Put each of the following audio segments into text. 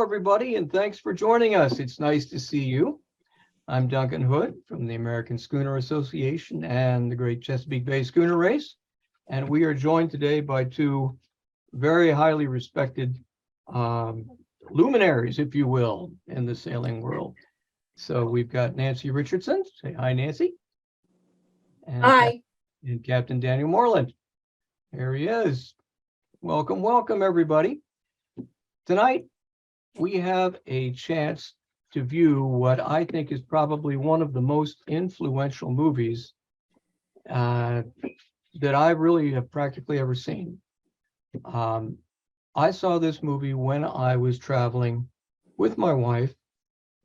everybody, and thanks for joining us. It's nice to see you. I'm Duncan Hood from the American Schooner Association and the Great Chesapeake Bay Schooner Race, and we are joined today by two very highly respected luminaries, if you will, in the sailing world. So we've got Nancy Richardson. Say hi, Nancy. And Hi. And Captain Daniel Moreland. Here he is. Welcome, welcome, everybody. Tonight, we have a chance to view what I think is probably one of the most influential movies that I really have practically ever seen. I saw this movie when I was traveling with my wife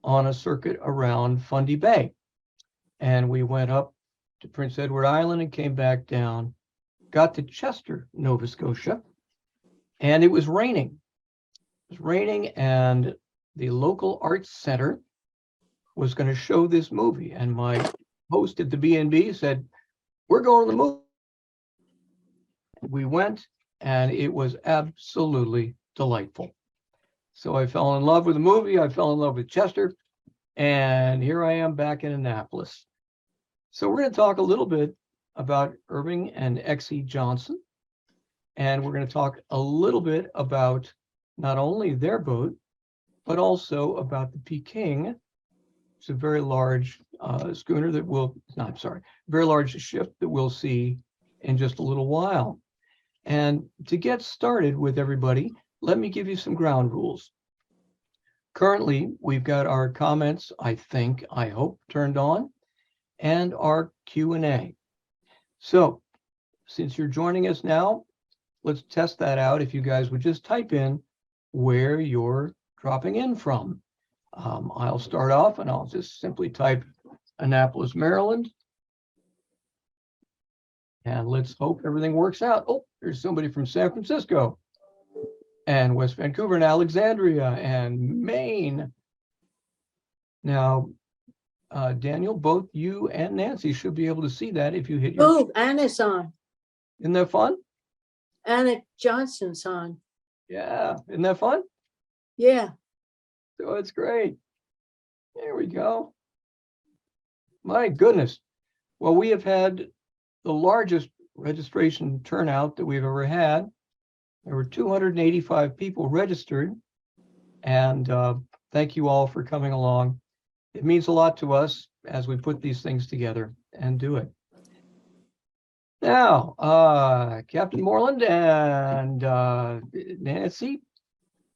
on a circuit around Fundy Bay. And we went up to Prince Edward Island and came back down, got to Chester, Nova Scotia, and it was raining. It was raining, and the local arts center was going to show this movie. And my host at the B&B said, "We're going to the movie." We went, and it was absolutely delightful. So I fell in love with the movie. I fell in love with Chester, and here I am back in Annapolis. So we're going to talk a little bit about Irving and Exie Johnson, and we're going to talk a little bit about not only their boat, but also about the Peking. It's a very large schooner that very large ship that we'll see in just a little while. And to get started with everybody, let me give you some ground rules. Currently, we've got our comments, I hope, turned on, and our Q&A. So, since you're joining us now, let's test that out. If you guys would just type in where you're dropping in from. I'll start off and I'll just simply type Annapolis, Maryland. And let's hope everything works out. Oh, there's somebody from San Francisco and West Vancouver and Alexandria and Maine. Now, Daniel, both you and Nancy should be able to see that if you hit your... Oh, Anna's on. Isn't that fun? Anna Johnson's on. Yeah, isn't that fun? Yeah. So it's great. There we go. My goodness. Well, we have had the largest registration turnout that we've ever had. There were 285 people registered, and thank you all for coming along. It means a lot to us as we put these things together and do it. Now, Captain Moreland and Nancy,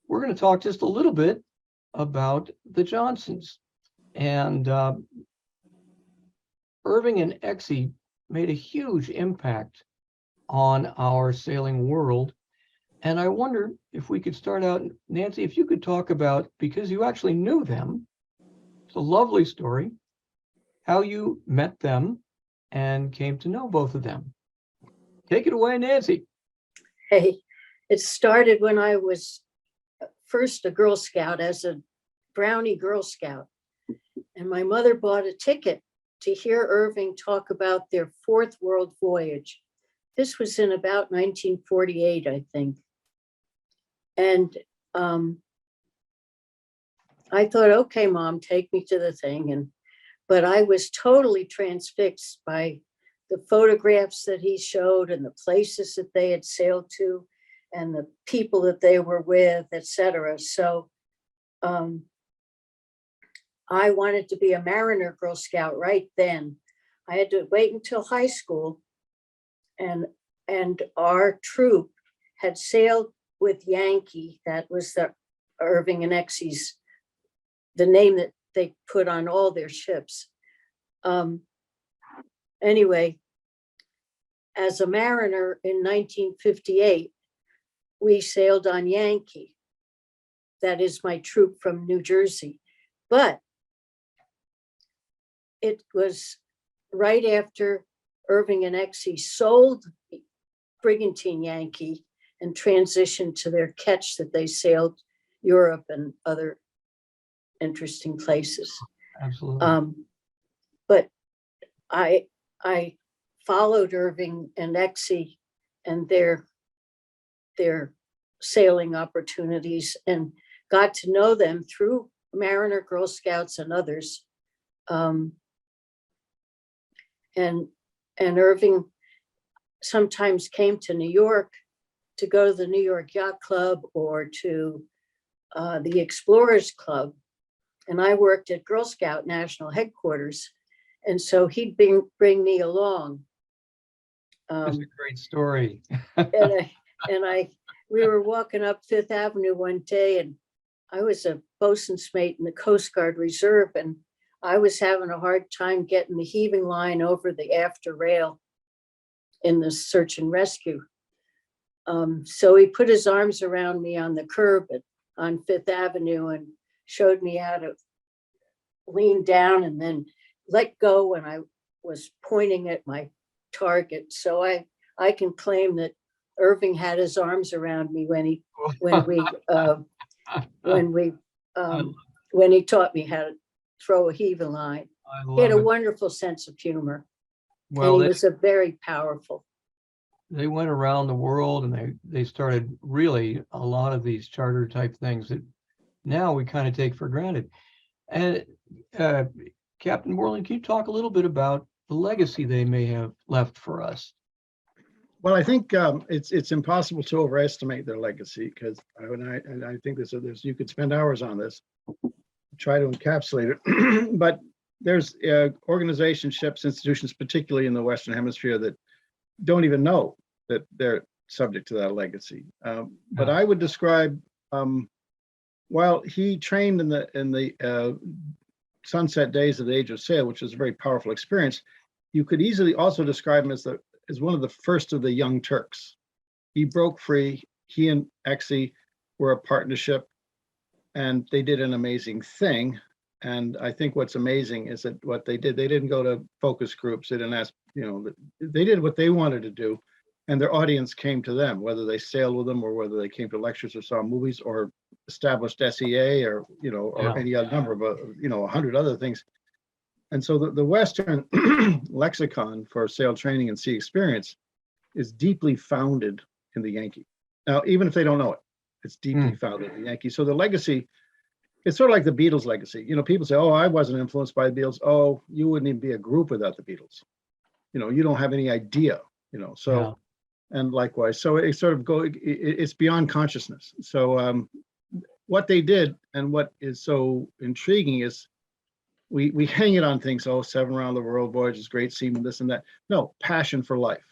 we're going to talk just a little bit about the Johnsons. And Irving and Exie made a huge impact on our sailing world. And I wonder if we could start out, Nancy, if you could talk about, because you actually knew them, it's a lovely story, how you met them and came to know both of them. Take it away, Nancy. Hey, it started when I was first a Girl Scout, as a Brownie Girl Scout. And my mother bought a ticket to hear Irving talk about their fourth world voyage. This was in about 1948, I think. And I thought, okay, Mom, take me to the thing. But I was totally transfixed by the photographs that he showed and the places that they had sailed to and the people that they were with, etc. So I wanted to be a Mariner Girl Scout right then. I had to wait until high school, and our troop had sailed with Yankee. That was the Irving and Exie's, the name that they put on all their ships. Anyway, as a Mariner in 1958, we sailed on Yankee. That is my troop from New Jersey. But it was right after Irving and Exie sold Brigantine Yankee and transitioned to their ketch that they sailed Europe and other interesting places. Absolutely. But I followed Irving and Exie and their sailing opportunities and got to know them through Mariner, Girl Scouts, and others. And Irving sometimes came to New York to go to the New York Yacht Club or to the Explorers Club. And I worked at Girl Scout National Headquarters. And so he'd bring me along. That's a great story. We were walking up Fifth Avenue one day, and I was a bosun's mate in the Coast Guard Reserve, and I was having a hard time getting the heaving line over the after rail in the search and rescue. So he put his arms around me on the curb on Fifth Avenue and showed me how to lean down and then let go when I was pointing at my target. So I can claim that Irving had his arms around me when he taught me how to throw a heaving line. He had a wonderful sense of humor. Well, and he was a very powerful. They went around the world, and they started really a lot of these charter type things that now we kind of take for granted. And Captain Moreland, can you talk a little bit about the legacy they may have left for us? Well, I think it's impossible to overestimate their legacy, because I think there's you could spend hours on this, try to encapsulate it. But there's organizations, ships, institutions, particularly in the Western Hemisphere, that don't even know that they're subject to that legacy. But I would describe, while he trained in the sunset days of the Age of Sail, which was a very powerful experience, you could easily also describe him as one of the first of the young Turks. He broke free. He and Exie were a partnership, and they did an amazing thing. And I think what's amazing is that what they didn't go to focus groups. They didn't ask, they did what they wanted to do, and their audience came to them, whether they sailed with them or whether they came to lectures or saw movies or established SEA or any other number of 100 other things. And so the Western lexicon for sail training and sea experience is deeply founded in the Yankee. Now, even if they don't know it, it's deeply founded in the Yankee. So the legacy, it's sort of like the Beatles legacy. People say, oh, I wasn't influenced by the Beatles. Oh, you wouldn't even be a group without the Beatles. You don't have any idea, so, and likewise. So it sort of it's beyond consciousness. So what they did and what is so intriguing is we hang it on things, 7 around the world voyages, great seamen, this and that. No, passion for life.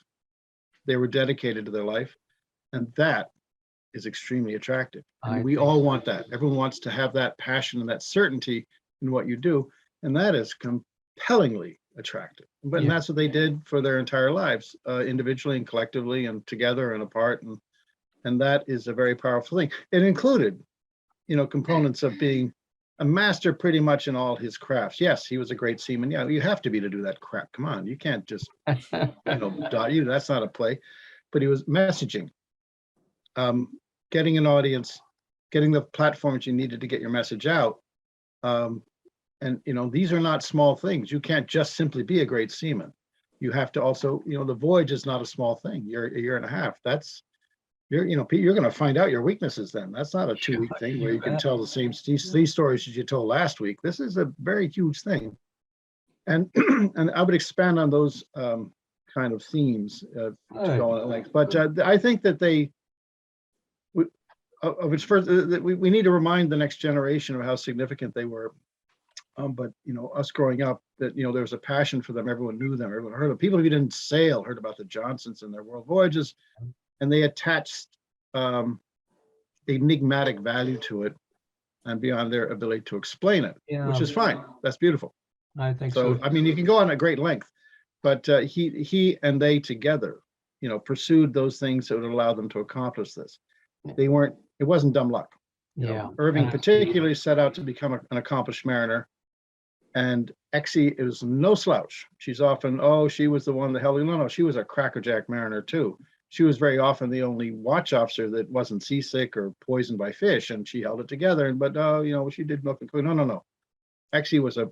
They were dedicated to their life, and that is extremely attractive. And we all want that. Everyone wants to have that passion and that certainty in what you do, and that is compellingly attractive. But and that's what they did for their entire lives, individually and collectively and together and apart, and that is a very powerful thing. It included, components of being a master pretty much in all his crafts. Yes, he was a great seaman. Yeah, you have to be to do that crap. Come on, you can't just, that's not a play. But he was messaging, getting an audience, getting the platforms you needed to get your message out. And these are not small things. You can't just simply be a great seaman. You have to also, the voyage is not a small thing. You're a year and a half. You're going to find out your weaknesses then. That's not a 2-week thing where you can tell the same three stories as you told last week. This is a very huge thing. And and I would expand on those kind of themes to go on at length. But I think that we need to remind the next generation of how significant they were. But us growing up, that there was a passion for them. Everyone knew them. Everyone heard of them. People who didn't sail heard about the Johnsons and their world voyages, and they attached enigmatic value to it, and beyond their ability to explain it, which is fine. That's beautiful. I think so. I mean, you can go on at great length, but he and they together, pursued those things that would allow them to accomplish this. It wasn't dumb luck. Irving particularly set out to become an accomplished mariner, and Exie is no slouch. She's often, she was the one that held. No, she was a crackerjack mariner too. She was very often the only watch officer that wasn't seasick or poisoned by fish, and she held it together. But she did milk and cooking. No. Exie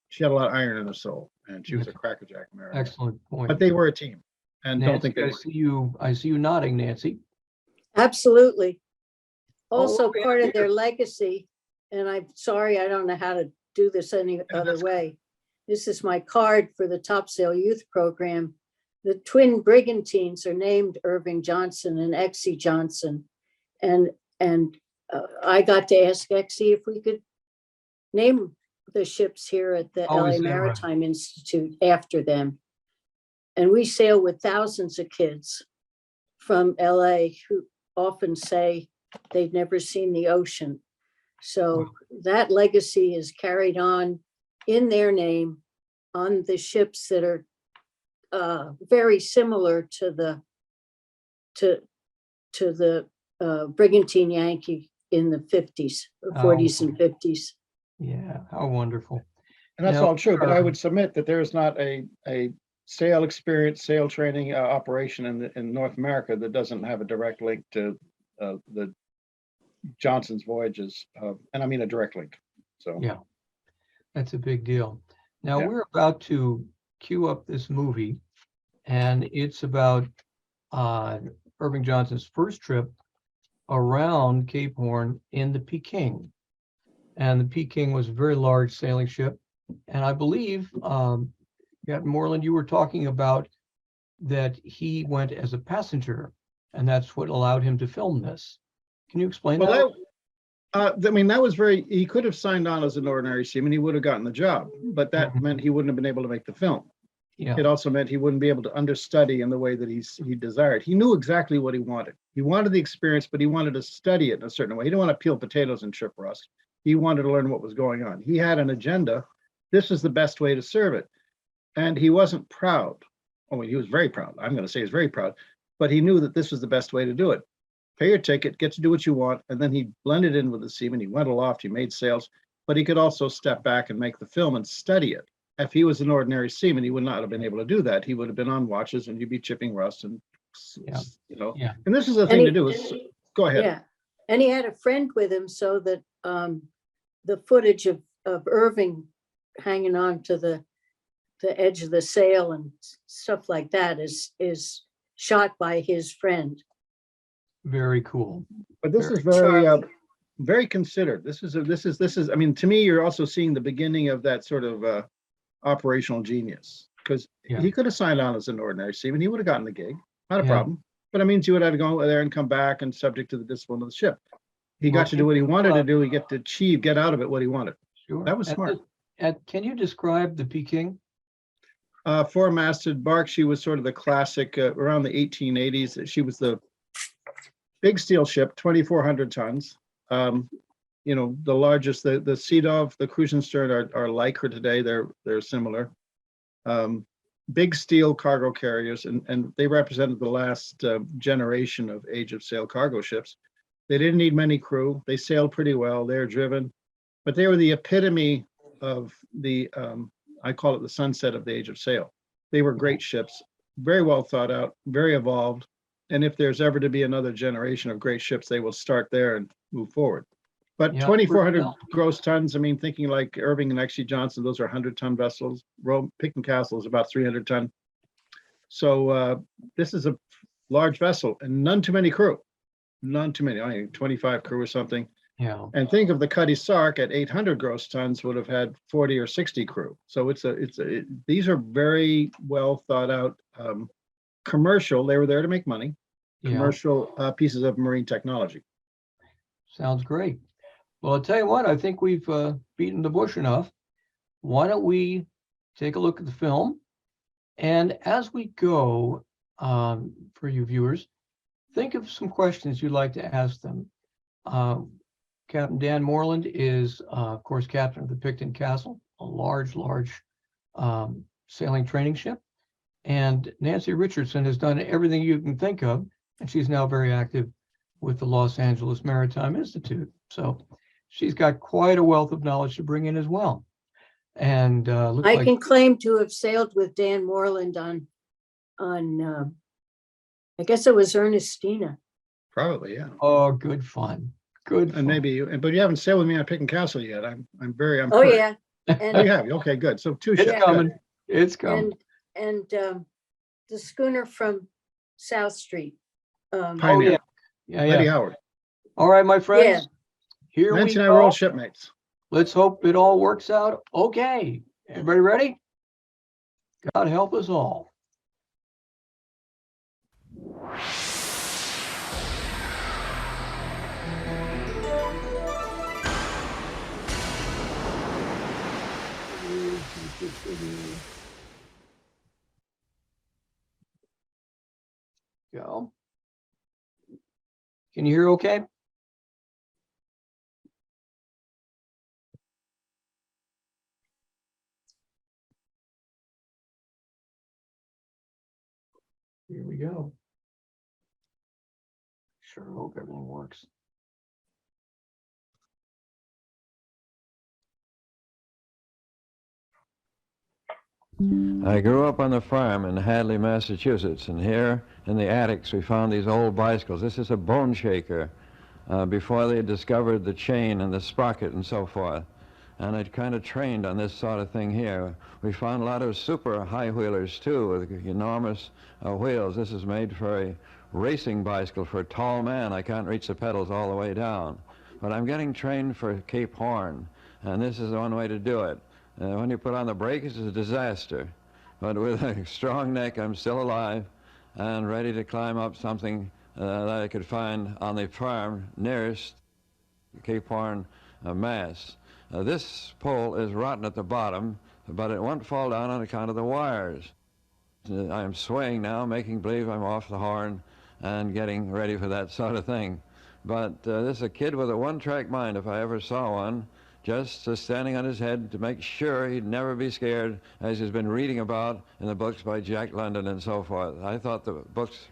she had a lot of iron in her soul, and she was a crackerjack mariner. Excellent point. But they were a team, and Nancy, don't think they were. I see you nodding, Nancy. Absolutely. also yeah, part of yeah. their legacy, and I'm sorry, I don't know how to do this any other that's way. This is my card for the Topsail Youth Program. The twin brigantines are named Irving Johnson and Exie Johnson. And I got to ask Exie if we could name the ships here at the Oh, LA is that right? Maritime Institute after them. And we sail with thousands of kids from LA who often say they've never seen the ocean. So that legacy is carried on in their name on the ships that are very similar to the brigantine Yankee in the 50s, 40s and 50s. Yeah, how wonderful. And that's Now, all true, but I would submit that there is not a sail experience, sail training operation in North America that doesn't have a direct link to the Johnson's voyages, and I mean a direct link. So Yeah, that's a big deal. Now Yeah. we're about to cue up this movie, and it's about Irving Johnson's first trip around Cape Horn in the Peking. And the Peking was a very large sailing ship. And I believe, Captain Moreland, you were talking about that he went as a passenger, and that's what allowed him to film this. Can you explain that? well, I mean, that was he could have signed on as an ordinary seaman. He would have gotten the job, but that Mhm. meant he wouldn't have been able to make the film. Yeah, It also meant he wouldn't be able to understudy in the way that he desired. He knew exactly what he wanted. He wanted the experience, but he wanted to study it in a certain way. He didn't want to peel potatoes and chip rust. He wanted to learn what was going on. He had an agenda. This is the best way to serve it. And he wasn't proud. Oh, he was very proud. I'm going to say he's very proud, but he knew that this was the best way to do it. Pay your ticket, get to do what you want. And then he blended in with the seamen. He went aloft, he made sails, but he could also step back and make the film and study it. If he was an ordinary seaman, he would not have been able to do that. He would have been on watches and he'd be chipping rust and, Yeah. Yeah. And this is the thing to do is, go ahead. Yeah, and he had a friend with him so that the footage of Irving hanging on to the edge of the sail and stuff like that is shot by his friend. very cool. But this is very considered. This is, I mean, to me, you're also seeing the beginning of that sort of operational genius, because Yeah. he could have signed on as an ordinary seaman. He would have gotten the gig, not a Yeah. problem. But it means you would have to go there and come back and subject to the discipline of the ship. He Well, got to do what he wanted to do. He get to achieve, get out of it what he wanted. Sure. That was smart. Can you describe the Peking? Four-masted bark. She was sort of the classic around the 1880s. She was the big steel ship, 2,400 tons. The largest, the Sea Dove, the cruising stern are like her today. They're similar. Big steel cargo carriers, and they represented the last generation of age of sail cargo ships. They didn't need many crew. They sailed pretty well. They're driven, but they were the epitome of the, I call it the sunset of the age of sail. They were great ships, very well thought out, very evolved. And if there's ever to be another generation of great ships, they will start there and move forward. But Yeah, 2,400 well. gross tons, I mean, thinking like Irving and Exie Johnson, those are 100-ton vessels. Peking Castle is about 300 ton. So this is a large vessel and none too many crew. None too many, I mean, 25 crew or something. Yeah. And think of the Cuddy Sark at 800 gross tons would have had 40 or 60 crew. So these are very well thought out commercial. They were there to make money. Yeah. Commercial pieces of marine technology. Sounds great. Well, I'll tell you what, I think we've beaten the bush enough. Why don't we take a look at the film? And as we go, for you viewers, think of some questions you'd like to ask them. Captain Dan Moreland is, of course, captain of the Peking Castle, a large sailing training ship. And Nancy Richardson has done everything you can think of, and she's now very active with the Los Angeles Maritime Institute. So she's got quite a wealth of knowledge to bring in as well. And looks I like can claim to have sailed with Dan Moreland on I guess it was Ernestina. Probably, yeah. oh, good fun. Good fun. And maybe, but you haven't sailed with me on Peking Castle yet. I'm Oh, hurt. yeah. Oh, you And have. Okay, good. So two It's ships. coming. Good. It's coming. and the schooner from South Street. Oh, Pioneer. yeah. Yeah, Letty yeah. Howard. All right, my Yeah. friends, here we Nancy and I were go. old shipmates. Let's hope it all works out. Okay, everybody ready? God help us all. Go. Can you hear okay? Here we go. Sure hope everything works. I grew up on the farm in Hadley, Massachusetts, and here in the attics we found these old bicycles. This is a bone shaker before they discovered the chain and the sprocket and so forth. And I'd kind of trained on this sort of thing here. We found a lot of super high wheelers too with enormous wheels. This is made for a racing bicycle for a tall man. I can't reach the pedals all the way down. But I'm getting trained for Cape Horn, and this is one way to do it. When you put on the brakes, it's a disaster. But with a strong neck, I'm still alive and ready to climb up something that I could find on the farm nearest Cape Horn, Mass. This pole is rotten at the bottom, but it won't fall down on account of the wires. I'm swaying now, making believe I'm off the horn and getting ready for that sort of thing. But this is a kid with a one-track mind, if I ever saw one, just standing on his head to make sure he'd never be scared, as he's been reading about in the books by Jack London and so forth. I thought the books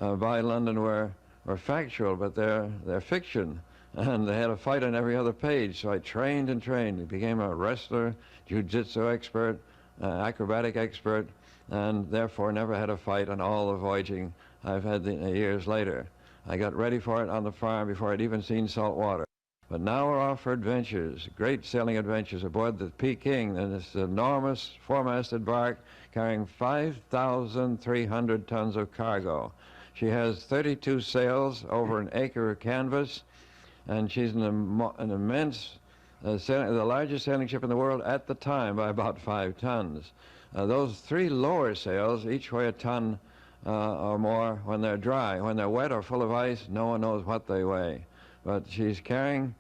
by London were factual, but they're fiction, and they had a fight on every other page. So I trained and trained. I became a wrestler, jiu-jitsu expert, acrobatic expert, and therefore never had a fight on all the voyaging I've had years later. I got ready for it on the farm before I'd even seen salt water. But now we're off for adventures, great sailing adventures aboard the Peking, and this enormous four-masted barque carrying 5,300 tons of cargo. She has 32 sails over an acre of canvas, and she's an immense, the largest sailing ship in the world at the time by about 5 tons. Those 3 lower sails each weigh a ton or more when they're dry. When they're wet or full of ice, no one knows what they weigh. But she's carrying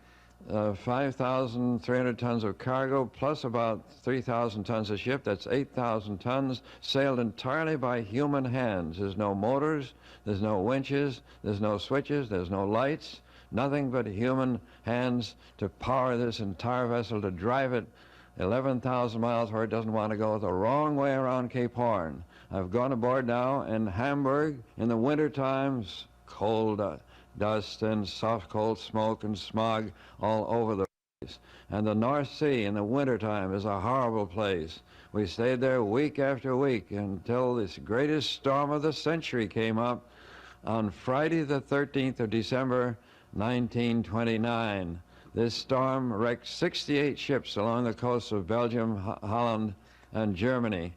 5,300 tons of cargo, plus about 3,000 tons of ship. That's 8,000 tons, sailed entirely by human hands. There's no motors, there's no winches, there's no switches, there's no lights, nothing but human hands to power this entire vessel, to drive it 11,000 miles where it doesn't want to go, the wrong way around Cape Horn. I've gone aboard now in Hamburg in the winter times, cold dust and soft cold smoke and smog all over the place. And the North Sea in the wintertime is a horrible place. We stayed there week after week until this greatest storm of the century came up on Friday the 13th of December 1929. This storm wrecked 68 ships along the coasts of Belgium, Holland, and Germany.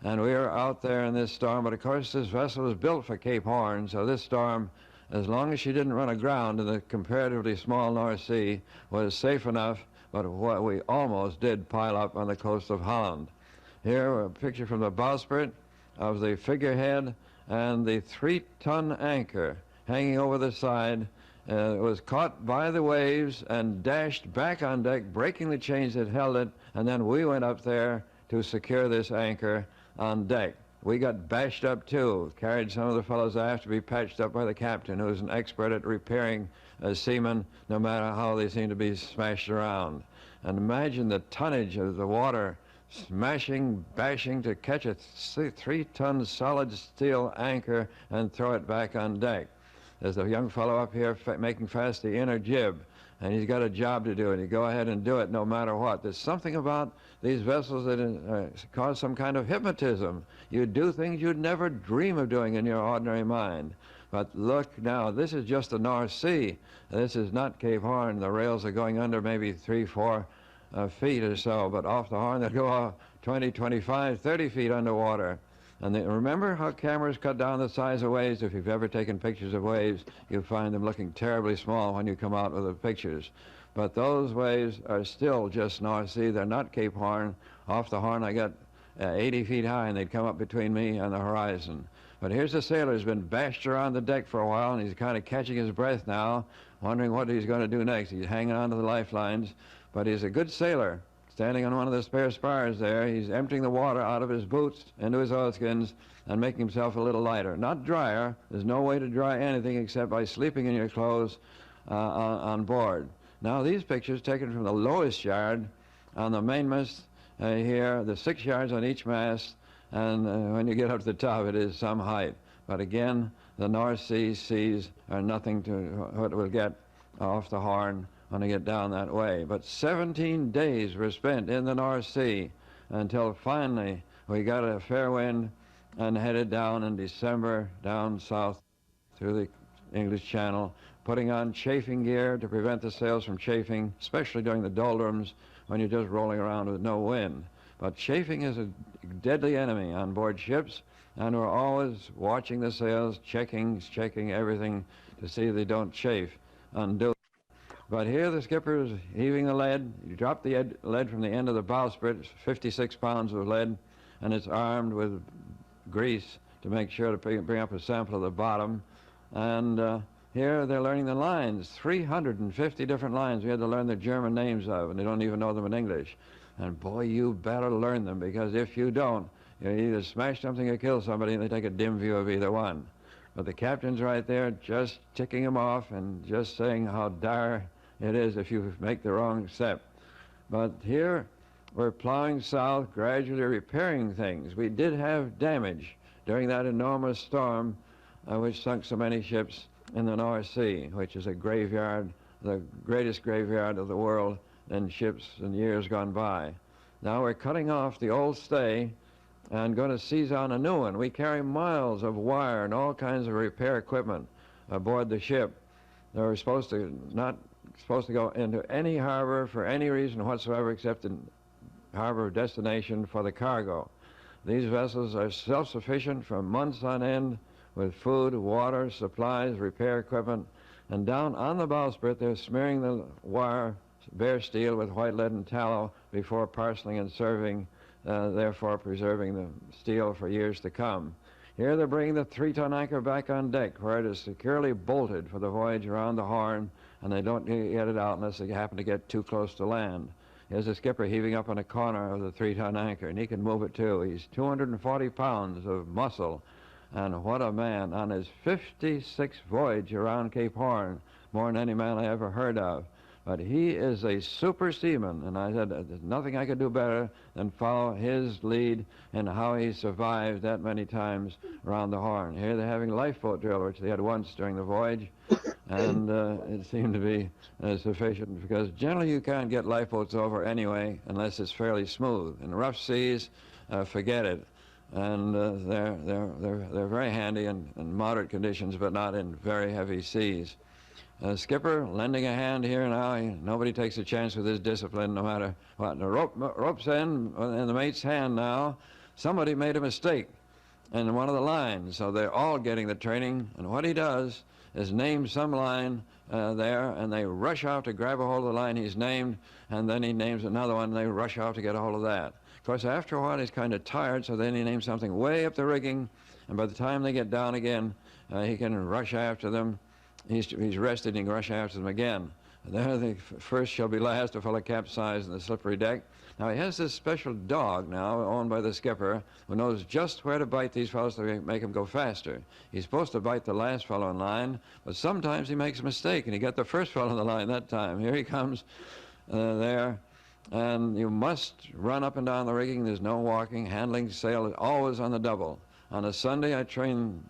And we were out there in this storm, but of course this vessel was built for Cape Horn, so this storm, as long as she didn't run aground in the comparatively small North Sea, was safe enough, but what we almost did pile up on the coast of Holland. Here, a picture from the bowsprit of the figurehead and the 3-ton anchor hanging over the side. It was caught by the waves and dashed back on deck, breaking the chains that held it, and then we went up there to secure this anchor on deck. We got bashed up too, carried some of the fellows aft to be patched up by the captain, who's an expert at repairing seamen, no matter how they seem to be smashed around. And imagine the tonnage of the water smashing, bashing to catch a 3-ton solid steel anchor and throw it back on deck. There's a young fellow up here making fast the inner jib, and he's got a job to do, and you go ahead and do it no matter what. There's something about these vessels that cause some kind of hypnotism. You do things you'd never dream of doing in your ordinary mind. But look now, this is just the North Sea. This is not Cape Horn. The rails are going under maybe 3-4 feet or so, but off the Horn they go 20, 25, 30 feet underwater. And remember how cameras cut down the size of waves? If you've ever taken pictures of waves, you'll find them looking terribly small when you come out with the pictures. But those waves are still just North Sea. They're not Cape Horn. Off the Horn, I got 80 feet high, and they'd come up between me and the horizon. But here's a sailor who's been bashed around the deck for a while, and he's kind of catching his breath now, wondering what he's going to do next. He's hanging on to the lifelines, but he's a good sailor. Standing on one of the spare spars there, he's emptying the water out of his boots into his oilskins and making himself a little lighter. Not drier. There's no way to dry anything except by sleeping in your clothes on board. Now, these pictures taken from the lowest yard on the mainmast here, the 6 yards on each mast, and when you get up to the top, it is some height. But again, the North Sea seas are nothing to what we'll get off the Horn when I get down that way. But 17 days were spent in the North Sea until finally we got a fair wind and headed down in December down south through the English Channel, putting on chafing gear to prevent the sails from chafing, especially during the doldrums when you're just rolling around with no wind. But chafing is a deadly enemy on board ships, and we're always watching the sails, checking everything to see they don't chafe undue. But here the skipper is heaving the lead. You drop the lead from the end of the bowsprit, 56 pounds of lead, and it's armed with grease to make sure to bring up a sample of the bottom. And here they're learning the lines, 350 different lines we had to learn the German names of, and they don't even know them in English. And boy, you better learn them, because if you don't, you either smash something or kill somebody, and they take a dim view of either one. But the captain's right there just ticking them off and just saying how dire it is if you make the wrong step. But here we're plowing south, gradually repairing things. We did have damage during that enormous storm which sunk so many ships in the North Sea, which is a graveyard, the greatest graveyard of the world in ships in years gone by. Now we're cutting off the old stay and going to seize on a new one. We carry miles of wire and all kinds of repair equipment aboard the ship. They were not supposed to go into any harbor for any reason whatsoever except in harbor of destination for the cargo. These vessels are self-sufficient for months on end with food, water, supplies, repair equipment, and down on the bowsprit they're smearing the wire, bare steel, with white lead and tallow before parceling and serving, therefore preserving the steel for years to come. Here they're bringing the 3-ton anchor back on deck, where it is securely bolted for the voyage around the Horn, and they don't get it out unless they happen to get too close to land. Here's the skipper heaving up on a corner of the 3-ton anchor, and he can move it too. He's 240 pounds of muscle, and what a man on his 56th voyage around Cape Horn, more than any man I ever heard of. But he is a super seaman, and I said there's nothing I could do better than follow his lead in how he survived that many times around the Horn. Here they're having lifeboat drill, which they had once during the voyage, and it seemed to be sufficient, because generally you can't get lifeboats over anyway unless it's fairly smooth. In rough seas, forget it. And they're very handy in moderate conditions, but not in very heavy seas. Skipper lending a hand here now. Nobody takes a chance with his discipline, no matter what. The rope's in the mate's hand now. Somebody made a mistake in one of the lines, so they're all getting the training. And what he does is name some line there, and they rush out to grab a hold of the line he's named, and then he names another one, and they rush out to get a hold of that. Of course, after a while, he's kind of tired, so then he names something way up the rigging, and by the time they get down again, he can rush after them. He's rested, and he can rush after them again. There, the first shall be last, a fellow capsized in the slippery deck. Now, he has this special dog now, owned by the skipper, who knows just where to bite these fellows to make them go faster. He's supposed to bite the last fellow in line, but sometimes he makes a mistake, and he got the first fellow in the line that time. Here he comes there, and you must run up and down the rigging. There's no walking. Handling sail is always on the double. On a Sunday, I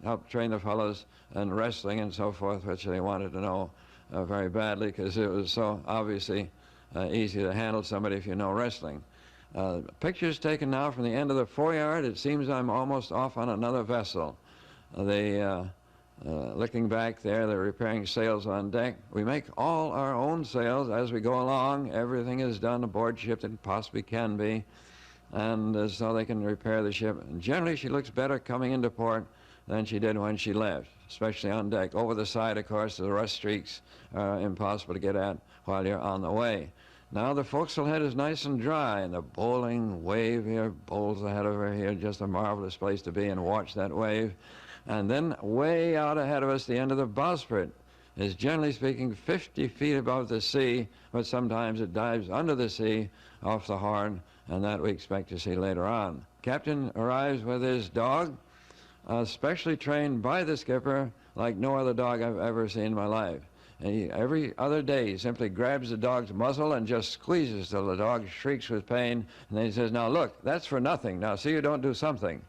help train the fellows in wrestling and so forth, which they wanted to know very badly, because it was so obviously easy to handle somebody if you know wrestling. Pictures taken now from the end of the foreyard. It seems I'm almost off on another vessel. Looking back there, they're repairing sails on deck. We make all our own sails as we go along. Everything is done aboard ship that possibly can be. and so they can repair the ship. And generally, she looks better coming into port than she did when she left, especially on deck. Over the side, of course, the rust streaks are impossible to get at while you're on the way. Now the forecastle head is nice and dry, and the bowling wave here bowls ahead of her here, just a marvelous place to be and watch that wave. And then way out ahead of us, the end of the bowsprit is generally speaking 50 feet above the sea, but sometimes it dives under the sea off the Horn, and that we expect to see later on. Captain arrives with his dog, specially trained by the skipper like no other dog I've ever seen in my life. And every other day he simply grabs the dog's muzzle and just squeezes till the dog shrieks with pain, and then he says, "Now look, that's for nothing. Now see you don't do something."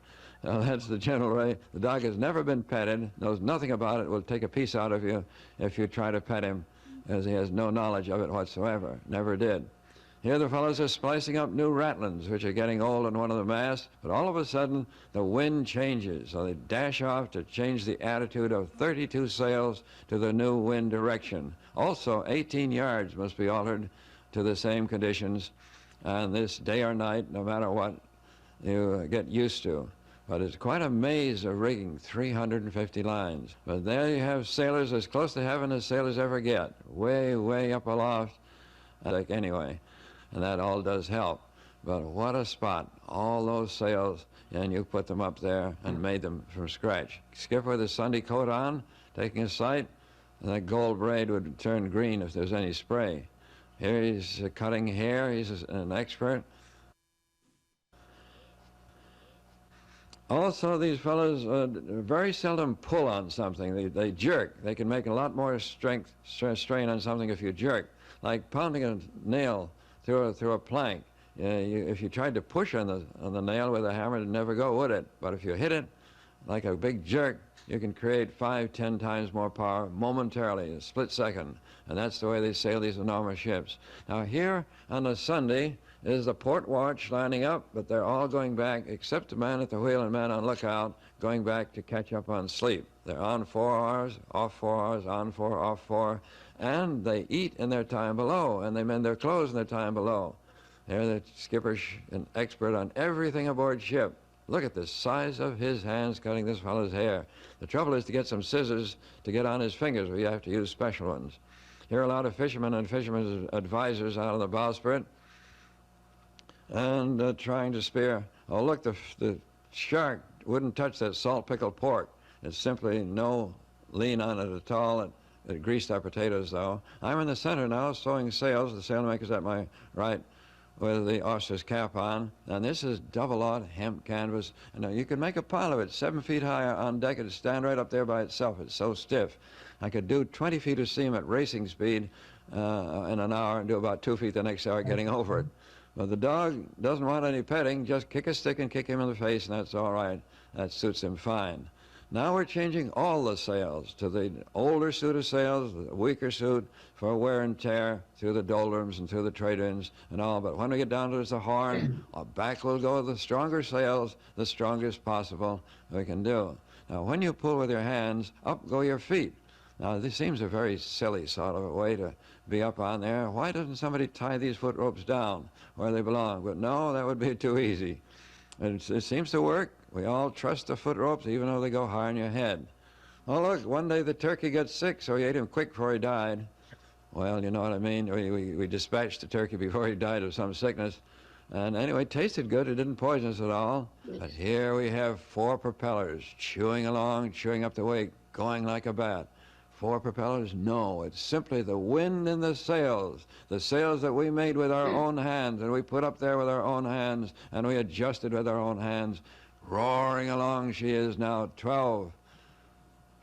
That's the general way. The dog has never been petted, knows nothing about it, will take a piece out of you if you try to pet him, as he has no knowledge of it whatsoever, never did. Here the fellows are splicing up new ratlins, which are getting old on one of the masts, but all of a sudden the wind changes, so they dash off to change the attitude of 32 sails to the new wind direction. Also, 18 yards must be altered to the same conditions, and this day or night, no matter what, you get used to. But it's quite a maze of rigging, 350 lines. But there you have sailors as close to heaven as sailors ever get, way, way up aloft, anyway. And that all does help. But what a spot, all those sails, and you put them up there and made them from scratch. Skipper with his Sunday coat on, taking a sight, and that gold braid would turn green if there's any spray. Here he's cutting hair, he's an expert. Also, these fellows very seldom pull on something. They jerk. They can make a lot more strain on something if you jerk, like pounding a nail through a plank. If you tried to push on the nail with a hammer, it'd never go, would it? But if you hit it like a big jerk, you can create 5, 10 times more power momentarily, a split second. And that's the way they sail these enormous ships. Now here on a Sunday is the port watch lining up, but they're all going back, except the man at the wheel and man on lookout, going back to catch up on sleep. They're on 4 hours, off 4 hours, on 4, off 4, and they eat in their time below, and they mend their clothes in their time below. They're the skipper's an expert on everything aboard ship. Look at the size of his hands cutting this fellow's hair. The trouble is to get some scissors to get on his fingers, but you have to use special ones. Here are a lot of fishermen and fishermen's advisors out on the bowsprit, and trying to spear. Oh, look, the shark wouldn't touch that salt-pickled pork. It's simply no lean on it at all. It greased our potatoes, though. I'm in the center now, sewing sails. The sailmaker's at my right with the officer's cap on. And this is double-aught hemp canvas. And you can make a pile of it 7 feet high on deck. It'd stand right up there by itself. It's so stiff. I could do 20 feet of seam at racing speed in an hour and do about 2 feet the next hour getting over it. But the dog doesn't want any petting. Just kick a stick and kick him in the face, and that's all right. That suits him fine. Now we're changing all the sails to the older suit of sails, the weaker suit for wear and tear through the doldrums and through the trade-ins and all. But when we get down to the Horn, back will go the stronger sails, the strongest possible we can do. Now when you pull with your hands, up go your feet. Now this seems a very silly sort of a way to be up on there. Why doesn't somebody tie these foot ropes down where they belong? But no, that would be too easy. It seems to work. We all trust the foot ropes, even though they go high on your head. Oh, look, one day the turkey got sick, so he ate him quick before he died. Well, you know what I mean. We dispatched the turkey before he died of some sickness. And anyway, it tasted good. It didn't poison us at all. But here we have 4 propellers chewing along, chewing up the wake, going like a bat. 4 propellers? No, it's simply the wind in the sails that we made with our own hands, and we put up there with our own hands, and we adjusted with our own hands. Roaring along she is now, 12,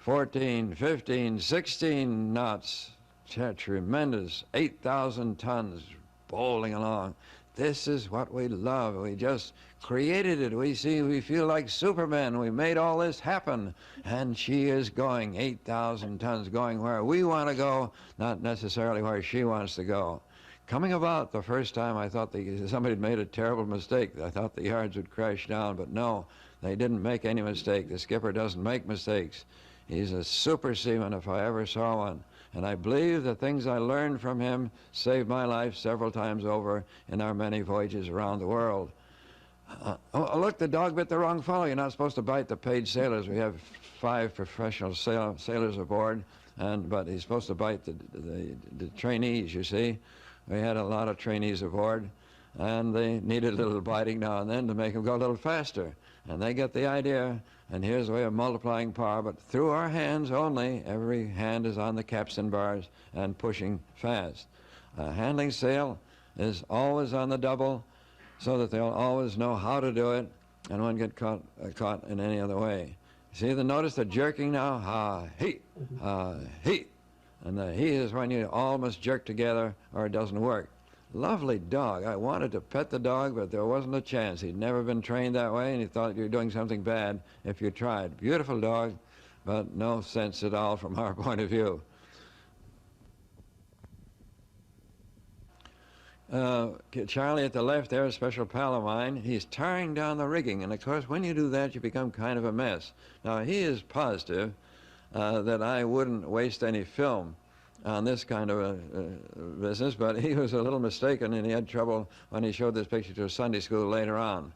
14, 15, 16 knots. Tremendous, 8,000 tons bowling along. This is what we love. We just created it. We feel like Superman. We made all this happen. And she is going 8,000 tons, going where we want to go, not necessarily where she wants to go. Coming about the first time, I thought somebody had made a terrible mistake. I thought the yards would crash down, but no, they didn't make any mistake. The skipper doesn't make mistakes. He's a super seaman if I ever saw one. And I believe the things I learned from him saved my life several times over in our many voyages around the world. Oh, look, the dog bit the wrong fellow. You're not supposed to bite the paid sailors. We have 5 professional sailors aboard, but he's supposed to bite the trainees, you see. We had a lot of trainees aboard, and they needed a little biting now and then to make them go a little faster. And they get the idea, and here's a way of multiplying power, but through our hands only. Every hand is on the capstan bars and pushing fast. Handling sail is always on the double, so that they'll always know how to do it and won't get caught in any other way. See, notice the jerking now? Ha-he, ha-he. And the he is when you all must jerk together or it doesn't work. Lovely dog. I wanted to pet the dog, but there wasn't a chance. He'd never been trained that way, and he thought you were doing something bad if you tried. Beautiful dog, but no sense at all from our point of view. Charlie at the left there, a special pal of mine, he's tearing down the rigging, and of course when you do that you become kind of a mess. Now he is positive that I wouldn't waste any film on this kind of a business, but he was a little mistaken, and he had trouble when he showed this picture to a Sunday school later on.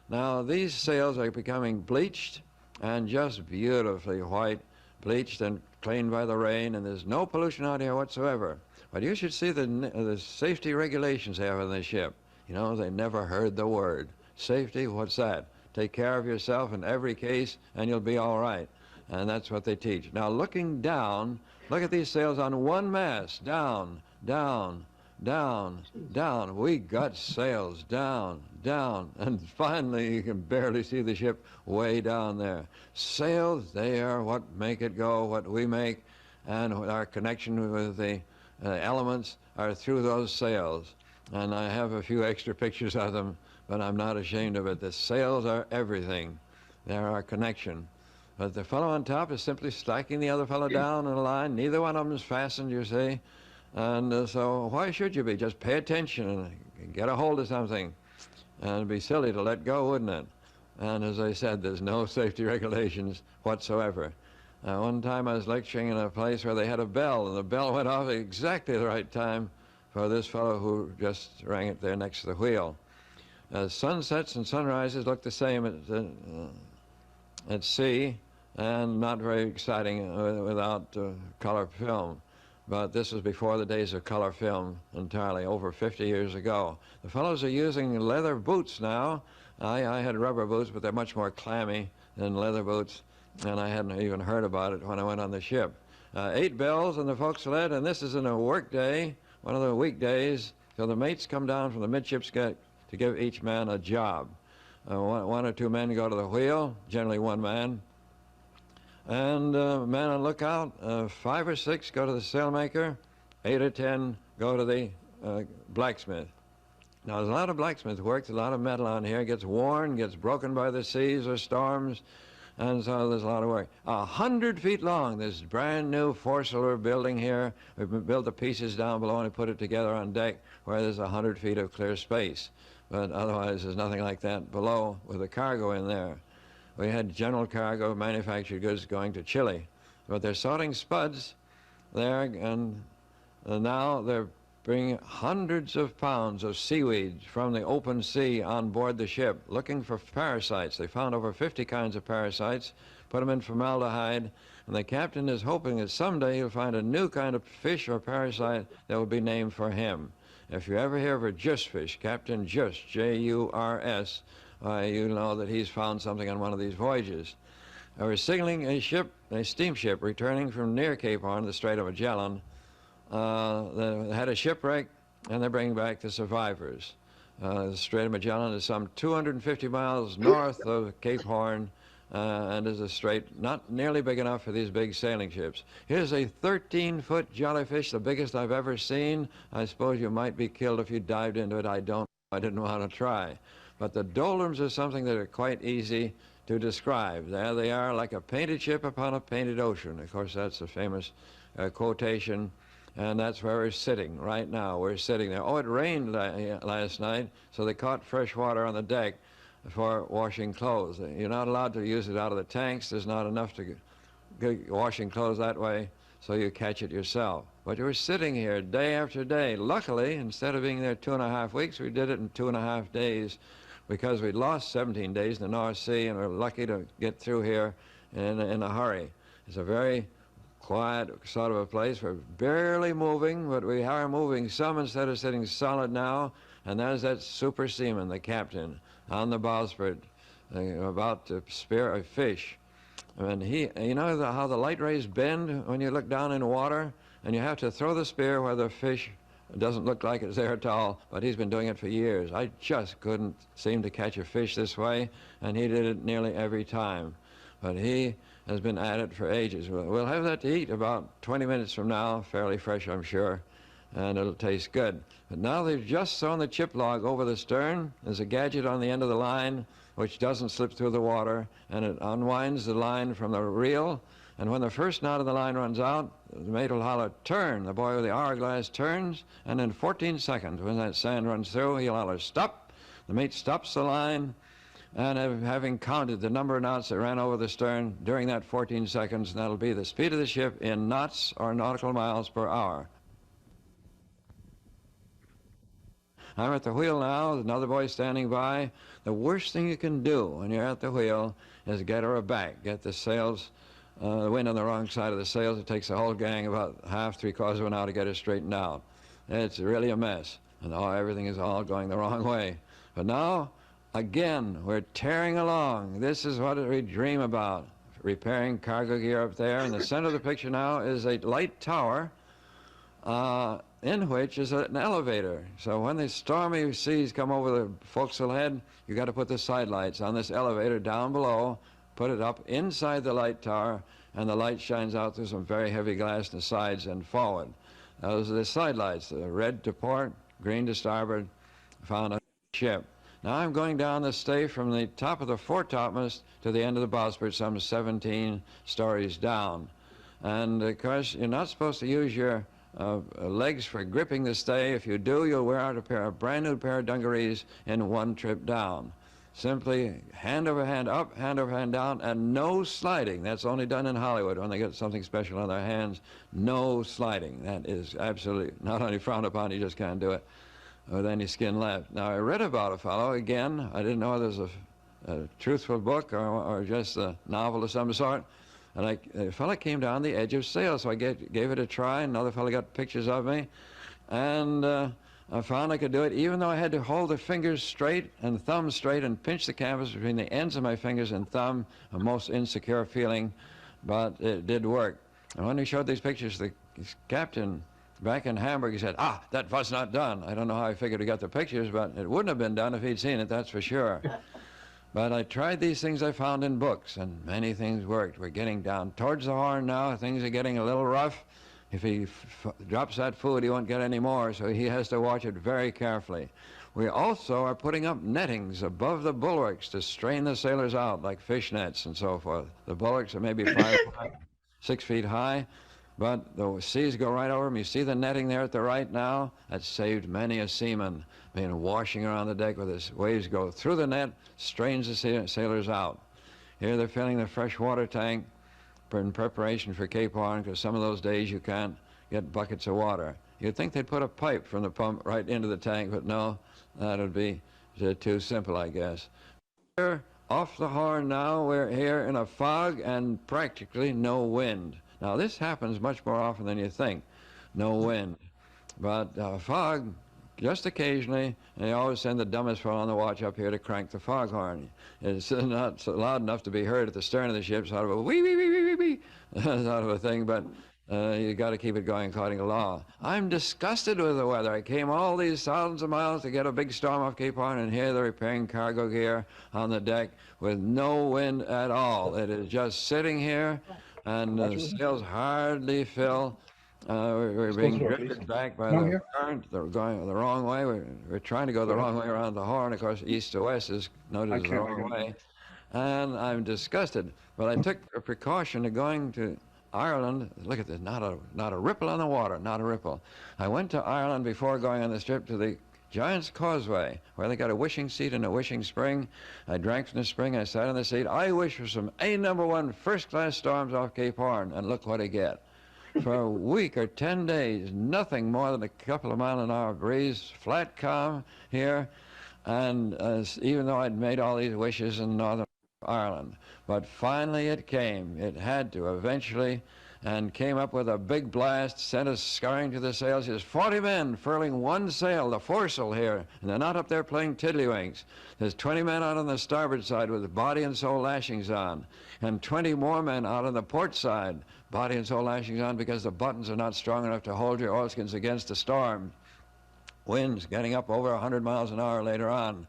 Now these sails are becoming bleached and just beautifully white, bleached and cleaned by the rain, and there's no pollution out here whatsoever. But you should see the safety regulations they have on this ship. You know, they never heard the word. Safety, what's that? Take care of yourself in every case and you'll be all right. And that's what they teach. Now looking down, look at these sails on one mast. Down, down, down, down. We got sails down, down. And finally you can barely see the ship way down there. Sails, they are what make it go, what we make, and our connection with the elements are through those sails. And I have a few extra pictures of them, but I'm not ashamed of it. The sails are everything. They're our connection. But the fellow on top is simply stacking the other fellow down in a line. Neither one of them is fastened, you see. And so why should you be? Just pay attention and get a hold of something. And it'd be silly to let go, wouldn't it? And as I said, there's no safety regulations whatsoever. One time I was lecturing in a place where they had a bell, and the bell went off at exactly the right time for this fellow who just rang it there next to the wheel. Sunsets and sunrises look the same at sea, and not very exciting without color film. But this was before the days of color film entirely, over 50 years ago. The fellows are using leather boots now. I had rubber boots, but they're much more clammy than leather boots. And I hadn't even heard about it when I went on the ship. 8 bells in the forecastle, and this is in a work day, one of the weekdays, so the mates come down from the midships to give each man a job. One or two men go to the wheel, generally one man, and men on lookout, 5 or 6 go to the sailmaker, 8 or 10 go to the blacksmith. Now there's a lot of blacksmith work, there's a lot of metal on here, gets worn, gets broken by the seas or storms, and so there's a lot of work. 100 feet long, this brand new foresail we're building here. We've built the pieces down below and put it together on deck where there's 100 feet of clear space. But otherwise there's nothing like that below with the cargo in there. We had general cargo, manufactured goods going to Chile. But they're sorting spuds there, and now they're bringing hundreds of pounds of seaweed from the open sea on board the ship, looking for parasites. They found over 50 kinds of parasites, put them in formaldehyde, and the captain is hoping that someday he'll find a new kind of fish or parasite that will be named for him. If you ever hear of a Jus fish, Captain Jus, J-U-R-S, you know that he's found something on one of these voyages. We're signaling a steamship returning from near Cape Horn, the Strait of Magellan. They had a shipwreck, and they're bringing back the survivors. The Strait of Magellan is some 250 miles north of Cape Horn, and is a strait not nearly big enough for these big sailing ships. Here's a 13-foot jellyfish, the biggest I've ever seen. I suppose you might be killed if you dived into it. I didn't want to try. But the doldrums are something that are quite easy to describe. There they are, like a painted ship upon a painted ocean. Of course, that's a famous quotation. And that's where we're sitting right now. We're sitting there. Oh, it rained last night, so they caught fresh water on the deck for washing clothes. You're not allowed to use it out of the tanks. There's not enough to go washing clothes that way, so you catch it yourself. But we're sitting here day after day. Luckily, instead of being there 2.5 weeks, we did it in 2.5 days because we'd lost 17 days in the North Sea and we're lucky to get through here in a hurry. It's a very quiet sort of a place. We're barely moving, but we are moving some instead of sitting solid now. And there's that super seaman, the captain, on the bowsprit, about to spear a fish. And you know how the light rays bend when you look down in water? And you have to throw the spear where the fish doesn't look like it's there at all, but he's been doing it for years. I just couldn't seem to catch a fish this way, and he did it nearly every time. But he has been at it for ages. We'll have that to eat about 20 minutes from now, fairly fresh, I'm sure, and it'll taste good. But now they've just sewn the chip log over the stern. There's a gadget on the end of the line which doesn't slip through the water, and it unwinds the line from the reel. And when the first knot of the line runs out, the mate will holler, turn. The boy with the hourglass turns, and in 14 seconds, when that sand runs through, he'll holler, stop. The mate stops the line, and having counted the number of knots that ran over the stern during that 14 seconds, and that'll be the speed of the ship in knots or nautical miles per hour. I'm at the wheel now, there's another boy standing by. The worst thing you can do when you're at the wheel is get her aback, get the sails, the wind on the wrong side of the sails. It takes the whole gang about half, three-quarters of an hour to get her straightened out. It's really a mess, and everything is all going the wrong way. But now, again, we're tearing along. This is what we dream about, repairing cargo gear up there. In the center of the picture now is a light tower in which is an elevator. So when the stormy seas come over the forecastle head, you got to put the side lights on this elevator down below, put it up inside the light tower, and the light shines out through some very heavy glass in the sides and forward. Those are the side lights, the red to port, green to starboard, found a ship. Now I'm going down the stay from the top of the foretopmast to the end of the bowsprit, some 17 stories down. And of course, you're not supposed to use your legs for gripping the stay. If you do, you'll wear out a brand new pair of dungarees in one trip down. Simply hand over hand up, hand over hand down, and no sliding. That's only done in Hollywood when they get something special on their hands. No sliding. That is absolutely not only frowned upon, you just can't do it with any skin left. Now, I read about a fellow, again, I didn't know whether it was a truthful book or just a novel of some sort. And a fellow came down the edge of sail, so I gave it a try. Another fellow got pictures of me, and I found I could do it, even though I had to hold the fingers straight and thumb straight and pinch the canvas between the ends of my fingers and thumb, a most insecure feeling, but it did work. And when he showed these pictures, the captain back in Hamburg, he said, that was not done. I don't know how I figured he got the pictures, but it wouldn't have been done if he'd seen it, that's for sure. But I tried these things I found in books, and many things worked. We're getting down towards the Horn now. Things are getting a little rough. If he drops that food, he won't get any more, so he has to watch it very carefully. We also are putting up nettings above the bulwarks to strain the sailors out, like fish nets and so forth. The bulwarks are maybe 6 feet high, but the seas go right over them. You see the netting there at the right now? That saved many a seaman being washing around the deck with his waves go through the net, strains the sailors out. Here they're filling the fresh water tank in preparation for Cape Horn, because some of those days you can't get buckets of water. You'd think they'd put a pipe from the pump right into the tank, but no, that would be too simple, I guess. We're off the Horn now. We're here in a fog and practically no wind. Now, this happens much more often than you think, no wind. But fog, just occasionally, and they always send the dumbest fellow on the watch up here to crank the foghorn. It's not so loud enough to be heard at the stern of the ship, sort of a wee, wee, wee, wee, wee, wee, sort of a thing, but you got to keep it going according to law. I'm disgusted with the weather. I came all these thousands of miles to get a big storm off Cape Horn, and here they're repairing cargo gear on the deck with no wind at all. It is just sitting here, and the sails hardly fill. We're being drifted back by the current. They're going the wrong way. We're trying to go the wrong way around the Horn. Of course, east to west is noted as the wrong way. And I'm disgusted. But I took a precaution of going to Ireland. Look at this, not a ripple on the water, not a ripple. I went to Ireland before going on this trip to the Giant's Causeway, where they got a wishing seat and a wishing spring. I drank from the spring, I sat on the seat. I wish for some A1 first-class storms off Cape Horn, and look what I get. For a week or 10 days, nothing more than a couple of mile-an-hour breeze, flat calm here. and even though I'd made all these wishes in Northern Ireland. But finally it came. It had to eventually, and came up with a big blast, sent us scurrying to the sails. There's 40 men furling one sail, the foresail here, and they're not up there playing tiddlywinks. There's 20 men out on the starboard side with body and soul lashings on, and 20 more men out on the port side, body and soul lashings on, because the buttons are not strong enough to hold your oilskins against the storm. Winds getting up over 100 miles an hour later on.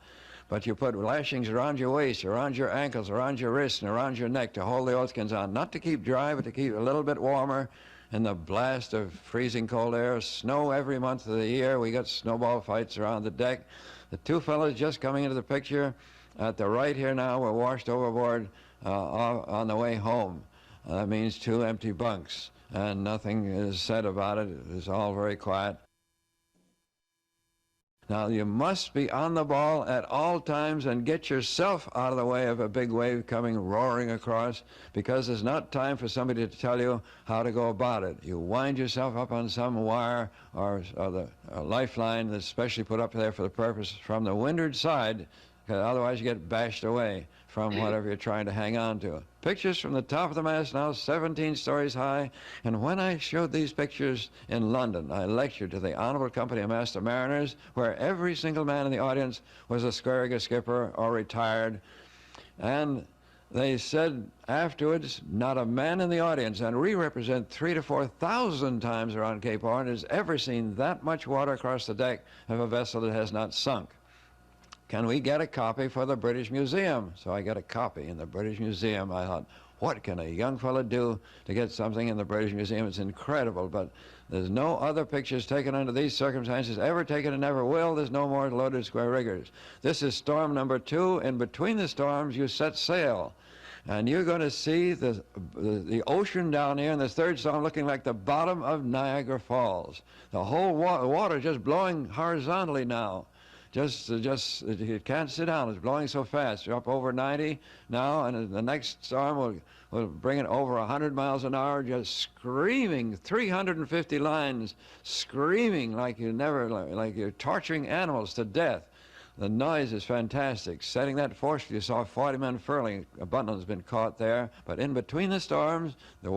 But you put lashings around your waist, around your ankles, around your wrists, and around your neck to hold the oilskins on, not to keep dry, but to keep a little bit warmer in the blast of freezing cold air. Snow every month of the year. We got snowball fights around the deck. The two fellows just coming into the picture at the right here now were washed overboard on the way home. That means 2 empty bunks, and nothing is said about it. It's all very quiet. Now, you must be on the ball at all times and get yourself out of the way of a big wave coming roaring across, because there's not time for somebody to tell you how to go about it. You wind yourself up on some wire or a lifeline that's specially put up there for the purpose from the windward side, because otherwise you get bashed away from whatever you're trying to hang on to. Pictures from the top of the mast now, 17 stories high. And when I showed these pictures in London, I lectured to the Honorable Company of Master Mariners, where every single man in the audience was a square-rigger skipper or retired. And they said afterwards, not a man in the audience, and we represent 3,000 to 4,000 times around Cape Horn, has ever seen that much water across the deck of a vessel that has not sunk. Can we get a copy for the British Museum? So I got a copy in the British Museum. I thought, what can a young fellow do to get something in the British Museum? It's incredible, but there's no other pictures taken under these circumstances ever taken and never will. There's no more loaded square riggers. This is storm number 2. In between the storms, you set sail. And you're going to see the ocean down here in this third storm looking like the bottom of Niagara Falls. The whole water just blowing horizontally now. You can't sit down. It's blowing so fast. You're up over 90 now, and the next storm will bring it over 100 miles an hour, just screaming, 350 lines, screaming like you're torturing animals to death. The noise is fantastic. Setting that force, you saw 40 men furling. A bundle has been caught there. But in between the storms, the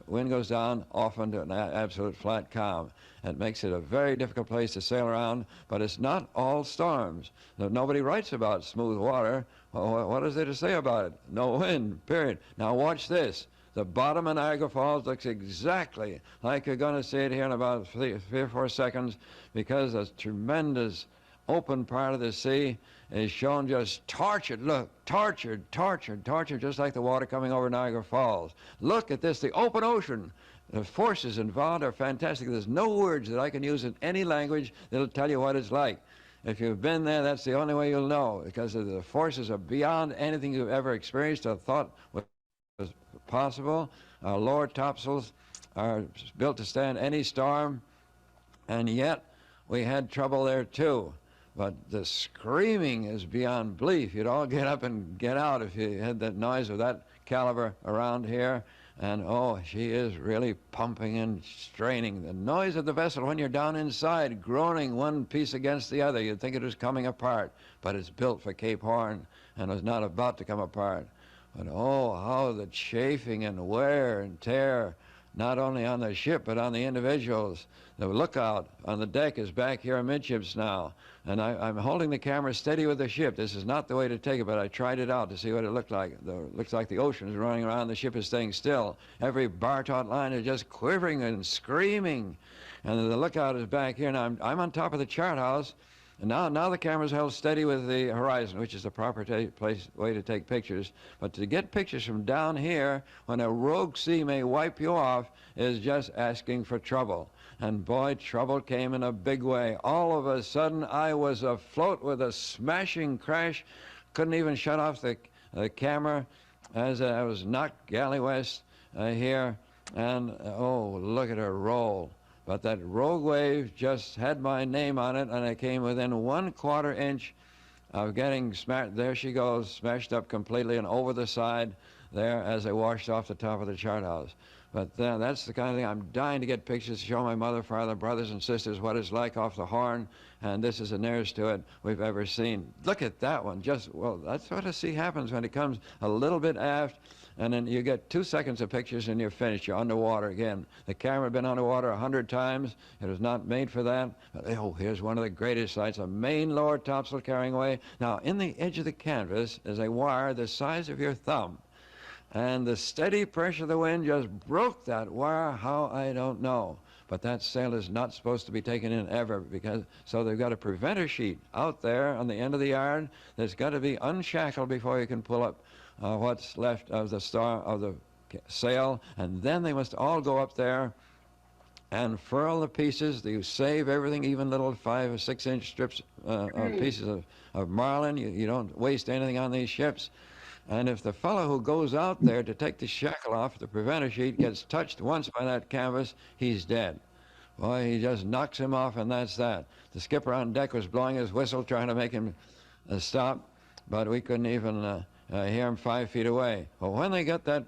wind goes down often to an absolute flat calm. It makes it a very difficult place to sail around, but it's not all storms. Nobody writes about smooth water. What is there to say about it? No wind, period. Now watch this. The bottom of Niagara Falls looks exactly like you're going to see it here in about 3 or 4 seconds, because a tremendous open part of the sea is shown just tortured. Look, tortured, just like the water coming over Niagara Falls. Look at this, the open ocean. The forces involved are fantastic. There's no words that I can use in any language that'll tell you what it's like. If you've been there, that's the only way you'll know, because the forces are beyond anything you've ever experienced or thought was possible. Our lower topsails are built to stand any storm, and yet we had trouble there too. But the screaming is beyond belief. You'd all get up and get out if you had that noise of that caliber around here. And oh, she is really pumping and straining. The noise of the vessel when you're down inside, groaning one piece against the other, you'd think it was coming apart. But it's built for Cape Horn and was not about to come apart. But oh, how the chafing and wear and tear, not only on the ship, but on the individuals. The lookout on the deck is back here amidships now. And I'm holding the camera steady with the ship. This is not the way to take it, but I tried it out to see what it looked like. It looks like the ocean is running around. The ship is staying still. Every bar taut line is just quivering and screaming. And the lookout is back here. Now, I'm on top of the chart house. And now the camera's held steady with the horizon, which is the proper way to take pictures. But to get pictures from down here, when a rogue sea may wipe you off, is just asking for trouble. And boy, trouble came in a big way. All of a sudden, I was afloat with a smashing crash. Couldn't even shut off the camera as I was knocked galley west here. And oh, look at her roll. But that rogue wave just had my name on it, and I came within 1/4 inch of getting smashed. There she goes, smashed up completely and over the side there as I washed off the top of the chart house. But that's the kind of thing I'm dying to get pictures to show my mother, father, brothers, and sisters what it's like off the Horn. And this is the nearest to it we've ever seen. Look at that one. Well, that's what I see happens when it comes a little bit aft, and then you get 2 seconds of pictures and you're finished. You're underwater again. The camera had been underwater 100 times. It was not made for that. But, oh, here's one of the greatest sights, a main lower topsail carrying away. Now, in the edge of the canvas is a wire the size of your thumb. And the steady pressure of the wind just broke that wire. How, I don't know. But that sail is not supposed to be taken in ever, so they've got a preventer sheet out there on the end of the yard that's got to be unshackled before you can pull up what's left of the sail, and then they must all go up there and furl the pieces. You save everything, even little 5 or 6 inch strips of pieces of marlin. You don't waste anything on these ships. And if the fellow who goes out there to take the shackle off the preventer sheet gets touched once by that canvas, he's dead. Boy, he just knocks him off, and that's that. The skipper on deck was blowing his whistle, trying to make him stop, but we couldn't even hear him 5 feet away. Well, when they got that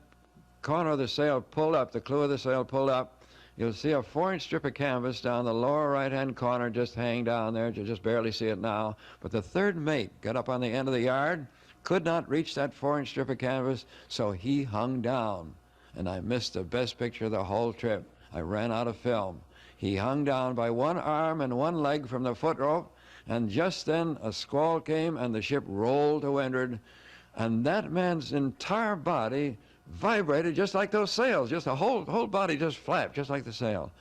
corner of the sail pulled up, the clew of the sail pulled up, you'll see a 4-inch strip of canvas down the lower right-hand corner just hanging down there. You just barely see it now. But the third mate got up on the end of the yard, could not reach that 4-inch strip of canvas, so he hung down. And I missed the best picture of the whole trip. I ran out of film. He hung down by one arm and one leg from the foot rope, and just then a squall came and the ship rolled to windward, and that man's entire body vibrated just like those sails. Just the whole body just flapped, just like the sail.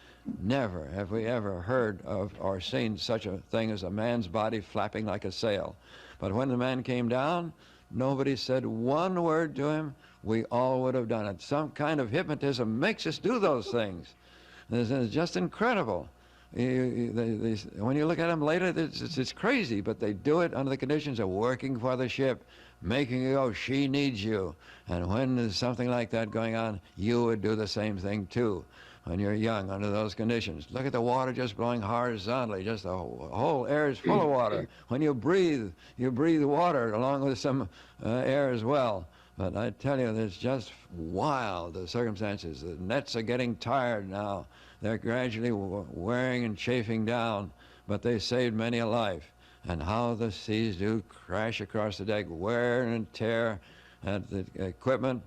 Never have we ever heard of or seen such a thing as a man's body flapping like a sail. But when the man came down, nobody said one word to him. We all would have done it. Some kind of hypnotism makes us do those things. It's just incredible. When you look at them later, it's crazy, but they do it under the conditions of working for the ship, making you go, she needs you. And when there's something like that going on, you would do the same thing too when you're young under those conditions. Look at the water just blowing horizontally. Just the whole air is full of water. When you breathe water along with some air as well. But I tell you, it's just wild, the circumstances. The nets are getting tired now. They're gradually wearing and chafing down, but they saved many a life. And how the seas do crash across the deck, wear and tear at the equipment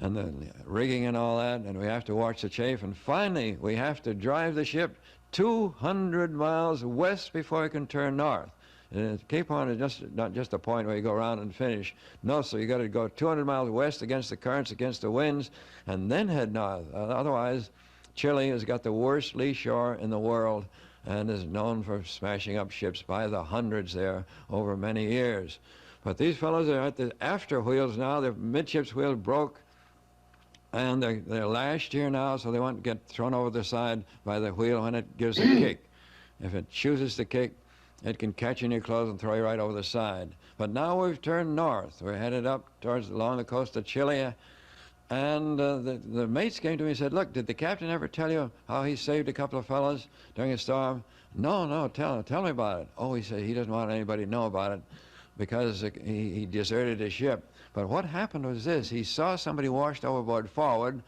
and the rigging and all that, and we have to watch the chafe. And finally, we have to drive the ship 200 miles west before it can turn north. Cape Horn is not just a point where you go around and finish. No, so you got to go 200 miles west against the currents, against the winds, and then head north. Otherwise, Chile has got the worst lee shore in the world and is known for smashing up ships by the hundreds there over many years. But these fellows are at the after wheels now. Their midships wheels broke, and they're lashed here now, so they won't get thrown over the side by the wheel when it gives a kick. If it chooses to kick, it can catch in your clothes and throw you right over the side. But now we've turned north. We're headed up along the coast of Chile. And the mates came to me and said, look, did the captain ever tell you how he saved a couple of fellows during a storm? No, tell me about it. Oh, he said he doesn't want anybody to know about it because he deserted his ship. But what happened was this. He saw somebody washed overboard forward,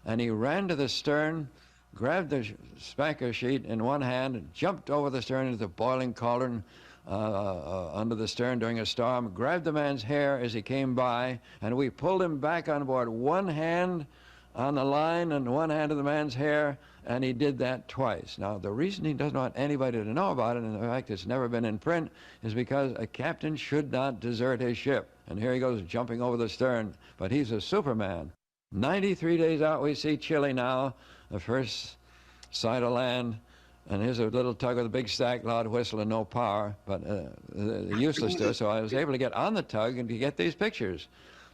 and he ran to the stern, grabbed the spanker sheet in one hand, and jumped over the stern into the boiling cauldron under the stern during a storm, grabbed the man's hair as he came by, and we pulled him back on board. One hand on the line and one hand of the man's hair, and he did that twice. Now, the reason he doesn't want anybody to know about it, and in fact it's never been in print, is because a captain should not desert his ship. And here he goes jumping over the stern, but he's a Superman. 93 days out, we see Chile now, the first sight of land, and here's a little tug with a big stack, loud whistle, and no power, but useless to us. So I was able to get on the tug and to get these pictures.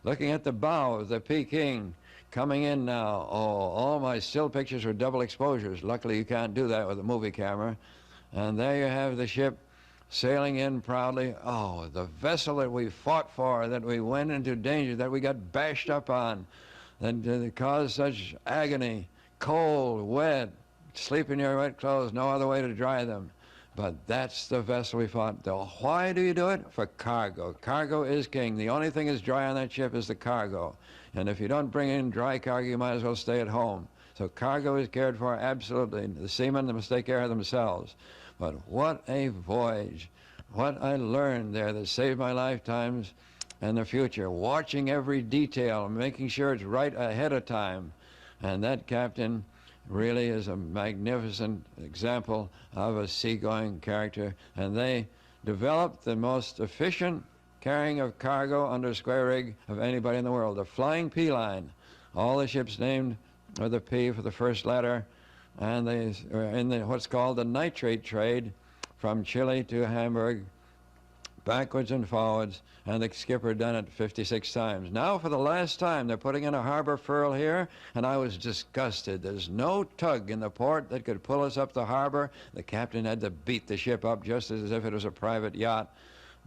Looking at the bow of the Peking, coming in now. Oh, all my still pictures were double exposures. Luckily, you can't do that with a movie camera. And there you have the ship sailing in proudly. Oh, the vessel that we fought for, that we went into danger, that we got bashed up on, that caused such agony, cold, wet, sleep in your wet clothes, no other way to dry them. But that's the vessel we fought. Why do you do it? For cargo. Cargo is king. The only thing that's dry on that ship is the cargo. And if you don't bring in dry cargo, you might as well stay at home. So cargo is cared for absolutely. The seamen must take care of themselves. But what a voyage. What I learned there that saved my lifetimes and the future. Watching every detail, making sure it's right ahead of time. And that captain really is a magnificent example of a seagoing character. And they developed the most efficient carrying of cargo under square rig of anybody in the world. The Flying P line. All the ships named with a P for the first letter, and they were in what's called the nitrate trade from Chile to Hamburg, backwards and forwards, and the skipper done it 56 times. Now for the last time they're putting in a harbor furl here, and I was disgusted. There's no tug in the port that could pull us up the harbor. The captain had to beat the ship up just as if it was a private yacht.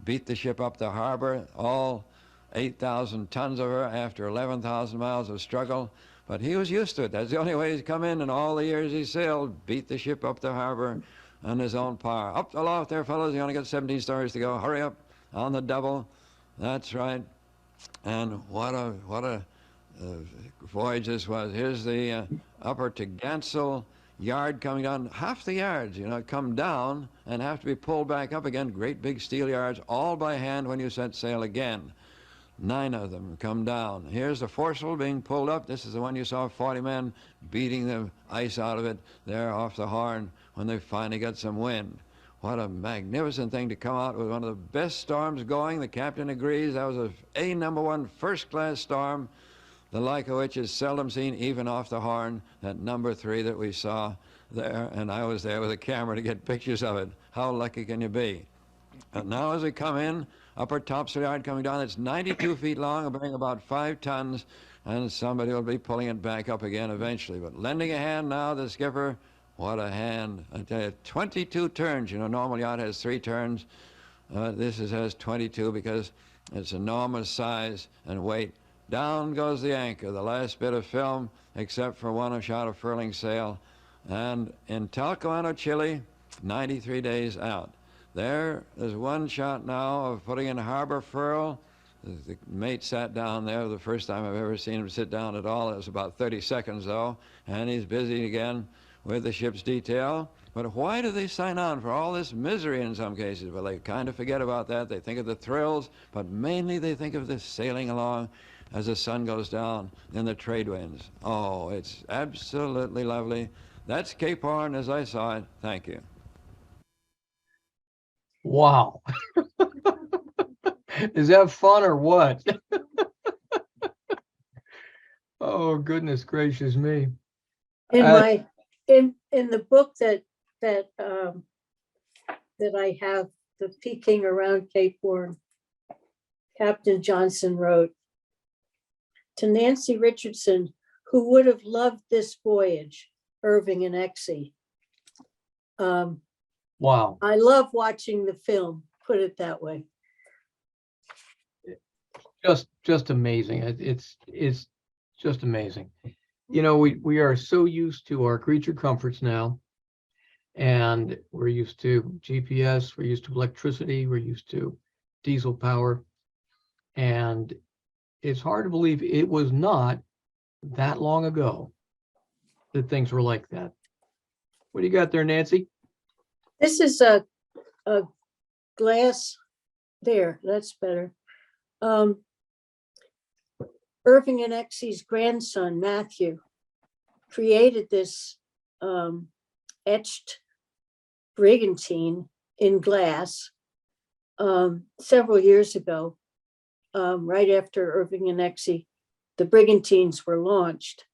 Beat the ship up the harbor, all 8,000 tons of her after 11,000 miles of struggle. But he was used to it. That's the only way he's come in all the years he sailed, beat the ship up the harbor on his own power. Up aloft there, fellows. You only got 17 stories to go. Hurry up on the double. That's right. And what a voyage this was. Here's the upper Togansel yard coming down. Half the yards, come down and have to be pulled back up again. Great big steel yards, all by hand when you set sail again. 9 of them come down. Here's the foresail being pulled up. This is the one you saw 40 men beating the ice out of it there off the Horn when they finally got some wind. What a magnificent thing to come out with one of the best storms going. The captain agrees that was a #1 first-class storm, the like of which is seldom seen even off the Horn, that #3 that we saw there, and I was there with a camera to get pictures of it. How lucky can you be? And now as we come in, upper topsail yard coming down, it's 92 feet long, bearing about 5 tons, and somebody will be pulling it back up again eventually. But lending a hand now, the skipper, what a hand. I tell you, 22 turns. Normal yacht has 3 turns. This has 22 because it's enormous size and weight. Down goes the anchor, the last bit of film, except for one shot of furling sail. And in Talcahuano, Chile, 93 days out. There's one shot now of putting in harbor furl. The mate sat down there the first time I've ever seen him sit down at all. It was about 30 seconds, though, and he's busy again with the ship's detail. But why do they sign on for all this misery in some cases? Well, they kind of forget about that. They think of the thrills, but mainly they think of this sailing along as the sun goes down in the trade winds. Oh, it's absolutely lovely. That's Cape Horn as I saw it. Thank you. Wow. Is that fun or what? Oh, goodness gracious me. In the book that I have, the Peking around Cape Horn, Captain Johnson wrote to Nancy Richardson, who would have loved this voyage, Irving and Exie. Wow. I love watching the film, put it that way. Just amazing. It's just amazing. We are so used to our creature comforts now, and we're used to GPS, we're used to electricity, we're used to diesel power, and it's hard to believe it was not that long ago that things were like that. What do you got there, Nancy? This is a glass there, that's better. Irving and Exie's grandson, Matthew, created this etched brigantine in glass several years ago, right after Irving and Exie, the brigantines were launched.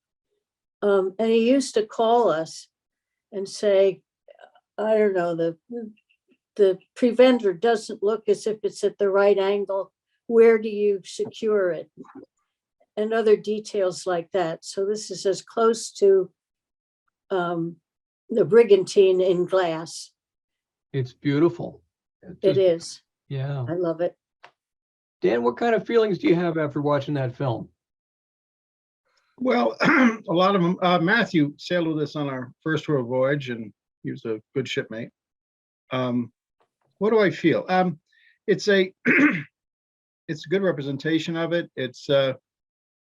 And he used to call us and say, I don't know, the preventer doesn't look as if it's at the right angle. Where do you secure it? And other details like that. So this is as close to the brigantine in glass. It's beautiful. It is. Yeah. I love it. Dan, what kind of feelings do you have after watching that film? Well, a lot of them. Matthew sailed with us on our first world voyage, and he was a good shipmate. What do I feel? It's a it's a good representation of it. It's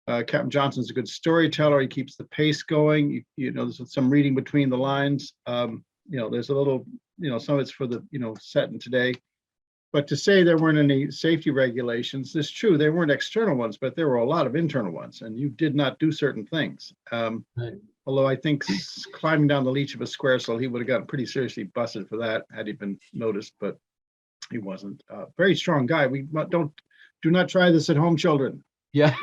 Captain Johnson's a good storyteller. He keeps the pace going. You know, there's some reading between the lines. You know, there's a little, you know, some of it's for the, you know, set in today. But to say there weren't any safety regulations, it's true. There weren't external ones, but there were a lot of internal ones, and you did not do certain things. Right. Although I think climbing down the leech of a square cell, he would have gotten pretty seriously busted for that had he been noticed, but he wasn't. Very strong guy. Do not try this at home, children. Yeah.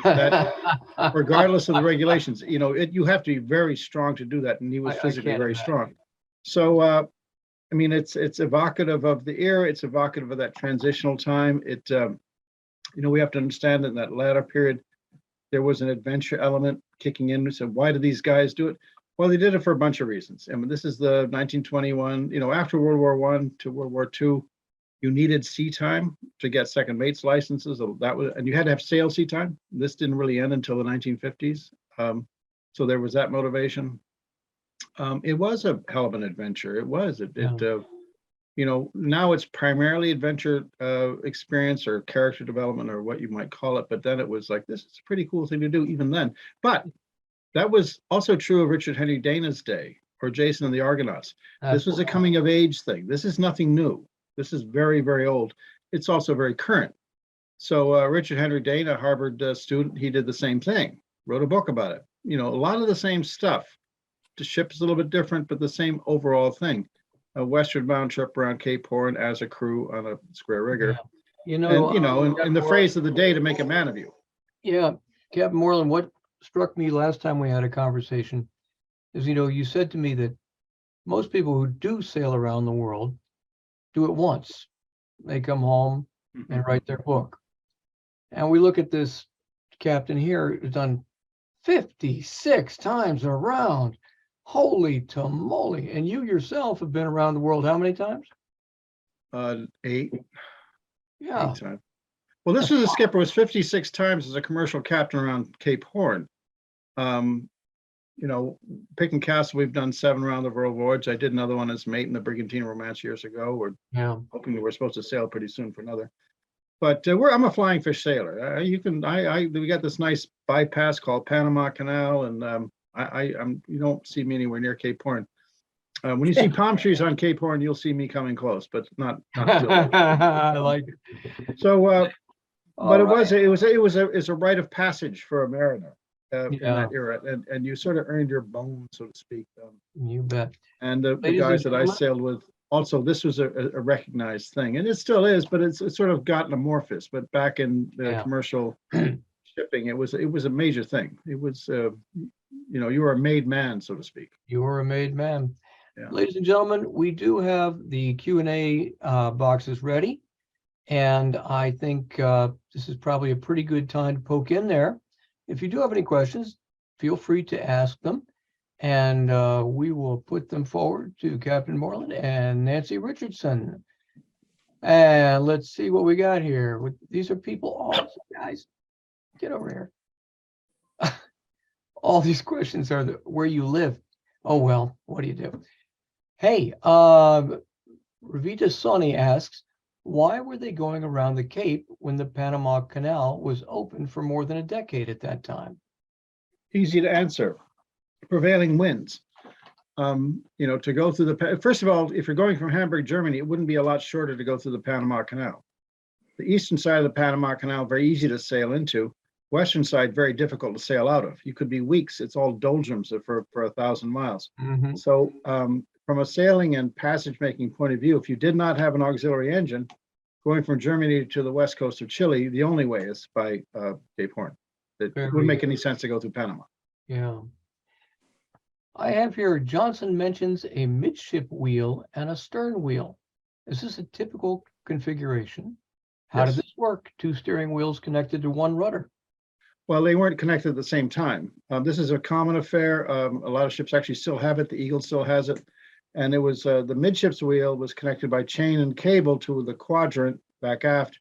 Regardless of the regulations, you know, you have to be very strong to do that, and he was I physically can't very imagine. strong. So, I mean, it's evocative of the era. It's evocative of that transitional time. You know, we have to understand that in that latter period, there was an adventure element kicking in. So why do these guys do it? Well, they did it for a bunch of reasons. I mean, this is the 1921, you know, after World War I to World War II, you needed sea time to get second mate's licenses. That was, and you had to have sail sea time. This didn't really end until the 1950s. So there was that motivation. It was a hell of an adventure. It was. You know, now it's primarily adventure experience or character development or what you might call it. But then it was like, this is a pretty cool thing to do even then. But that was also true of Richard Henry Dana's day or Jason and the Argonauts. This was a coming of age thing. This is nothing new. This is very, very old. It's also very current. So Richard Henry Dana, Harvard student, he did the same thing, wrote a book about it. You know, a lot of the same stuff. The ship is a little bit different, but the same overall thing. A westward bound trip around Cape Horn as a crew on a square rigger. Yeah. You know, And, you know, in the phrase of the day, to make a man of you. yeah, Captain Moreland, what struck me last time we had a conversation is, you know, you said to me that most people who do sail around the world do it once. They come home and write their book. And we look at this captain here who's done 56 times around. Holy tamale. And you yourself have been around the world how many times? 8 Yeah. times. Well, this was a skipper was 56 times as a commercial captain around Cape Horn. You know, Peking Castle, we've done 7 around the world voyage. I did another one as mate in the Brigantine Romance years ago. We're hoping we're supposed to sail pretty soon for another. But I'm a flying fish sailor. We got this nice bypass called Panama Canal, and you don't see me anywhere near Cape Horn. When you see palm trees on Cape Horn, you'll see me coming close, but not I like it. So, but All it was a rite of passage for a mariner in Yeah. that era, and you sort of earned your bone, so to speak. You bet. And the Ladies guys and that I gentlemen. sailed with, also, this was a recognized thing, and it still is, but it's sort of gotten amorphous. But back in the Yeah. commercial shipping, it was a major thing. It was, you know, you were a made man, so to speak. You were a made man. Yeah. Ladies and gentlemen, we do have the Q&A boxes ready. And I think this is probably a pretty good time to poke in there. If you do have any questions, feel free to ask them. And we will put them forward to Captain Moreland and Nancy Richardson. And let's see what we got here. These are people, guys, get over here. All these questions are where you live. Oh, well, what do you do? Hey, Ravita Soni asks, why were they going around the Cape when the Panama Canal was open for more than a decade at that time? Easy to answer. Prevailing winds. You know, to go through first of all, if you're going from Hamburg, Germany, it wouldn't be a lot shorter to go through the Panama Canal. The eastern side of the Panama Canal, very easy to sail into. Western side, very difficult to sail out of. You could be weeks. It's all doldrums for 1,000 miles. Mm-hmm. So from a sailing and passage making point of view, if you did not have an auxiliary engine, going from Germany to the west coast of Chile, the only way is by Cape Horn. It wouldn't make any sense to go through Panama. Yeah. I have here, Johnson mentions a midship wheel and a stern wheel. Is this a typical configuration? How did Yes. this work? 2 steering wheels connected to 1 rudder. Well, they weren't connected at the same time. This is a common affair. A lot of ships actually still have it. The Eagle still has it. And it was the midships wheel was connected by chain and cable to the quadrant back aft.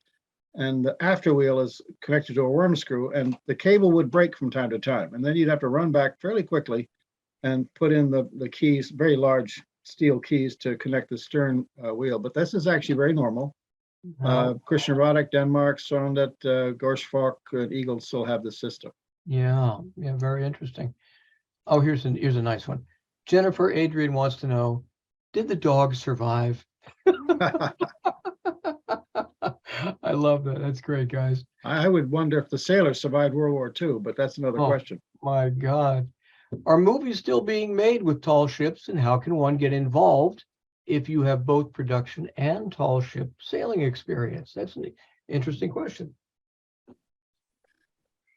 And the after wheel is connected to a worm screw, and the cable would break from time to time. And then you'd have to run back fairly quickly and put in the keys, very large steel keys to connect the stern wheel. But this is actually very normal. Christian Roddick, Denmark, Sondet, Gorsfalk, and Eagle still have this system. Yeah, yeah, very interesting. Oh, here's a nice one. Jennifer Adrian wants to know, did the dog survive? I love that. That's great, guys. I would wonder if the sailors survived World War II, but that's another Oh, question. my God. Are movies still being made with tall ships, and how can one get involved if you have both production and tall ship sailing experience? That's an interesting question.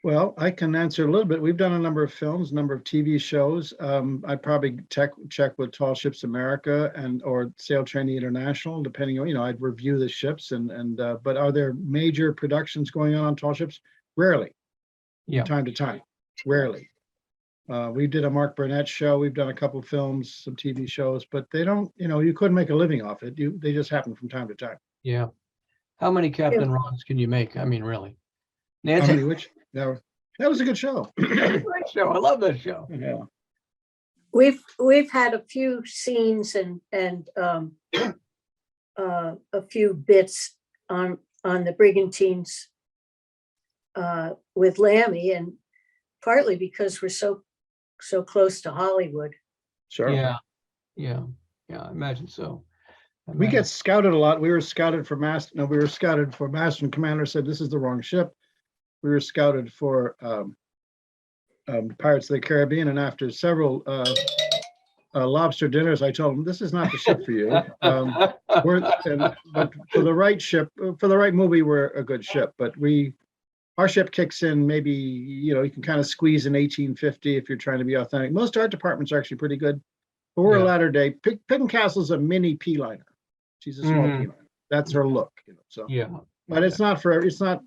Well, I can answer a little bit. We've done a number of films, a number of TV shows. I'd probably check with Tall Ships America and or Sail Training International, depending on, I'd review the ships but are there major productions going on tall ships? Rarely, Yeah, from time to time, rarely. We did a Mark Burnett show. We've done a couple of films, some TV shows, but they don't, you couldn't make a living off it. They just happen from time to time. yeah. How many Yeah. Captain Rons can you make? I mean, really. How Nancy, many which? That was a good show. great show. I love that show. Yeah. We've had a few scenes and a few bits on the brigantines with Lammy, and partly because we're so close to Hollywood. Sure. Yeah, yeah, yeah. I imagine so. We get scouted a lot. We were scouted for master and commander said this is the wrong ship. We were scouted for Pirates of the Caribbean, and after several lobster dinners, I told them this is not the ship for you. But for the right ship, for the right movie, we're a good ship. But our ship kicks in maybe, you can kind of squeeze an 1850 if you're trying to be authentic. Most art departments are actually pretty good. But we're Yeah. a latter day. Peking Castle's a mini P liner. She's a small Mhm. P liner. That's her look, so. Yeah. But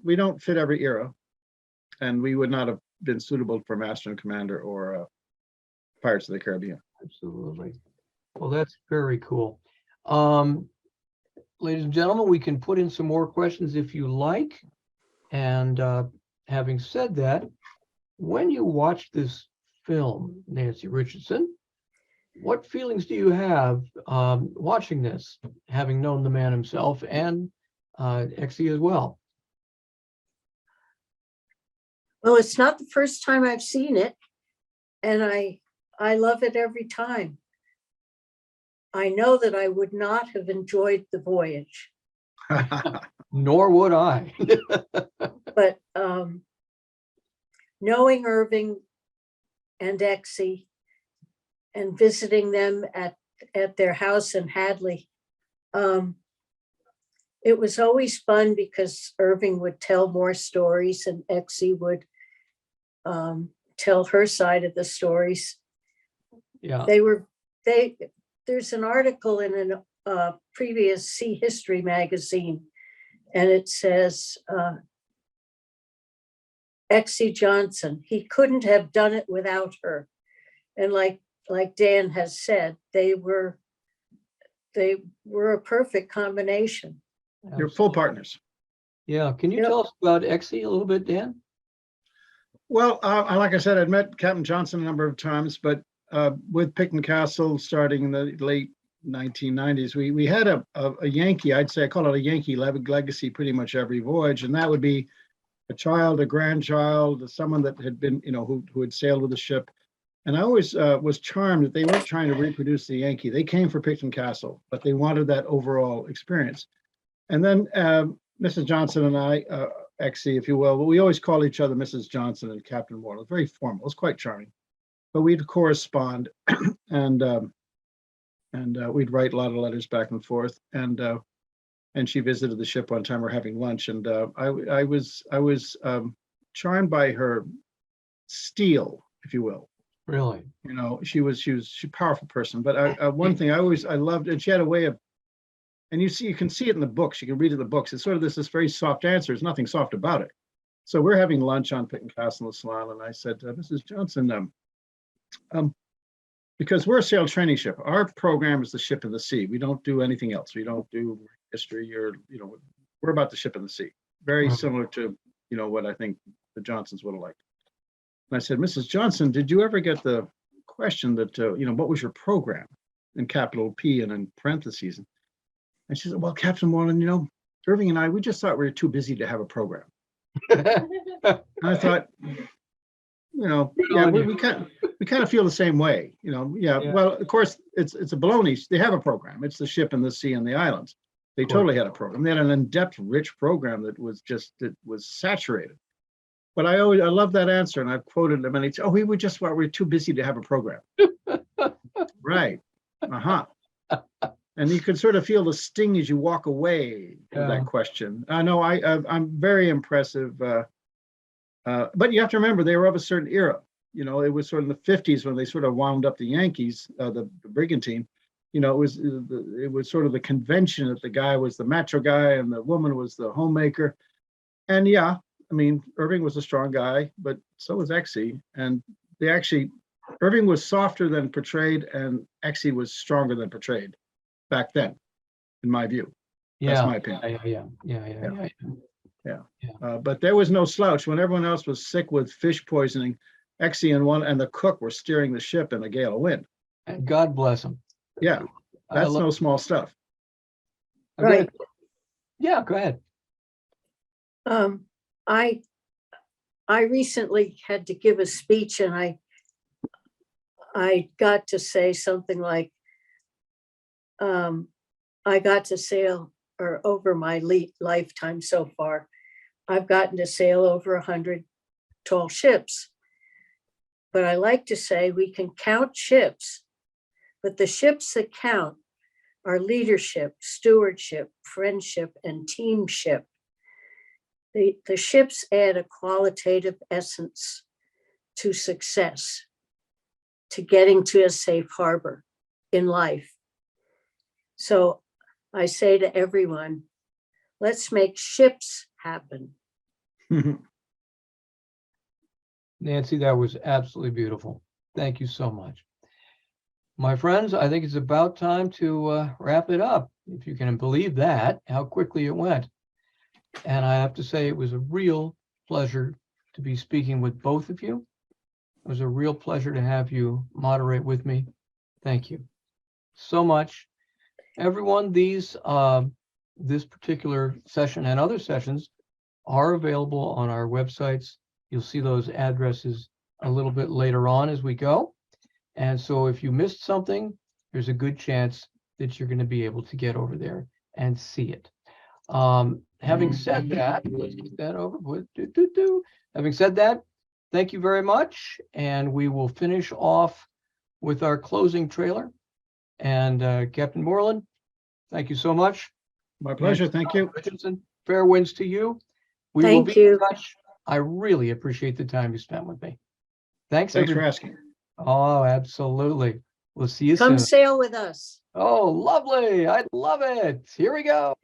we don't fit every era. And we would not have been suitable for Master and Commander or Pirates of the Caribbean. Absolutely. Well, that's very cool. Ladies and gentlemen, we can put in some more questions if you like. And having said that, when you watch this film, Nancy Richardson, what feelings do you have watching this, having known the man himself and Exie as well? Well, it's not the first time I've seen it, and I love it every time. I know that I would not have enjoyed the voyage, Nor would I. but knowing Irving and Exie and visiting them at their house in Hadley, it was always fun because Irving would tell more stories and Exie would tell her side of the stories. Yeah. There's an article in a previous Sea History magazine, and it says Exie Johnson, he couldn't have done it without her. And like Dan has said, they were a perfect combination. You're full partners. Yeah. Can you Yep. tell us about Exie a little bit, Dan? Well, like I said, I'd met Captain Johnson a number of times, but with Peking Castle starting in the late 1990s, we had a Yankee, I'd say I call it a Yankee legacy pretty much every voyage. And that would be a child, a grandchild, someone that had been, who had sailed with the ship. And I always was charmed that they weren't trying to reproduce the Yankee. They came for Peking Castle, but they wanted that overall experience. And then Mrs. Johnson and I, Exie, if you will, but we always call each other Mrs. Johnson and Captain Ward. It was very formal. It was quite charming. But we'd correspond and we'd write a lot of letters back and forth. And she visited the ship one time. We're having lunch, and I was charmed by her steel, if you will. Really? She was a powerful person. But one thing I loved, and she had a way of, and you can see it in the books. You can read it in the books. It's sort of this very soft answer. There's nothing soft about it. So we're having lunch on Peking Castle in the Salon, and I said, Mrs. Johnson, because we're a sail training ship, our program is the ship in the sea. We don't do anything else. We don't do history or, we're about the ship in the sea. Very similar to, what I think the Johnsons would have liked. And I said, Mrs. Johnson, did you ever get the question that, what was your program in capital P and in parentheses? And she said, well, Captain Warren, Irving and I, we just thought we were too busy to have a program. And I thought, yeah, we kind of feel the same way, yeah. Yeah. Well, of course, it's a baloney. They have a program. It's the ship and the sea and the islands. They course. totally had a program. They had an in-depth, rich program that was saturated. But I love that answer, and I've quoted them many times. Oh, we're too busy to have a program. Right. Uh-huh. And you can sort of feel the sting as you walk away from that question. I know I'm very impressive. But you have to remember, they were of a certain era. It was sort of in the 50s when they sort of wound up the Yankees, the brigantine. It was sort of the convention that the guy was the macho guy and the woman was the homemaker. And yeah, I mean, Irving was a strong guy, but so was Exie. And Irving was softer than portrayed, and Exie was stronger than portrayed back then, in my view. That's my opinion. Yeah. But there was no slouch. When everyone else was sick with fish poisoning, Exie and the cook were steering the ship in a gale of wind. And God bless him. Yeah, that's no small stuff. Right. Yeah, go ahead. I recently had to give a speech, and I got to say something like, I got to sail, or over my lifetime so far, I've gotten to sail over 100 tall ships. But I like to say we can count ships, but the ships that count are leadership, stewardship, friendship, and teamship. The ships add a qualitative essence to success, to getting to a safe harbor in life. So I say to everyone, let's make ships happen. Nancy, that was absolutely beautiful. Thank you so much. My friends, I think it's about time to wrap it up. If you can believe that, how quickly it went. And I have to say, it was a real pleasure to be speaking with both of you. It was a real pleasure to have you moderate with me. Thank you so much. Everyone, this particular session and other sessions are available on our websites. You'll see those addresses a little bit later on as we go. And so if you missed something, there's a good chance that you're going to be able to get over there and see it. Having said that, let's get that over with. Having said that, thank you very much. And we will finish off with our closing trailer. And Captain Moreland, thank you so much. My pleasure. Thank you. Richardson, fair winds to you. We will Thank be you. in touch. I really appreciate the time you spent with me. Thanks for everybody. asking. Oh, absolutely. We'll see you Come soon. sail with us. Oh, lovely. I love it. Here we go.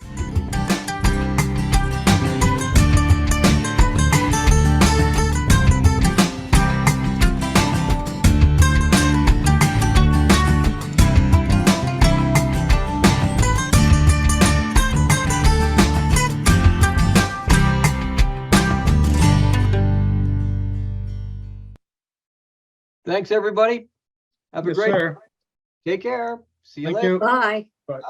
Thanks, everybody. Have a Yes, great sir. Take care. See you Thank later. you. Bye. Bye.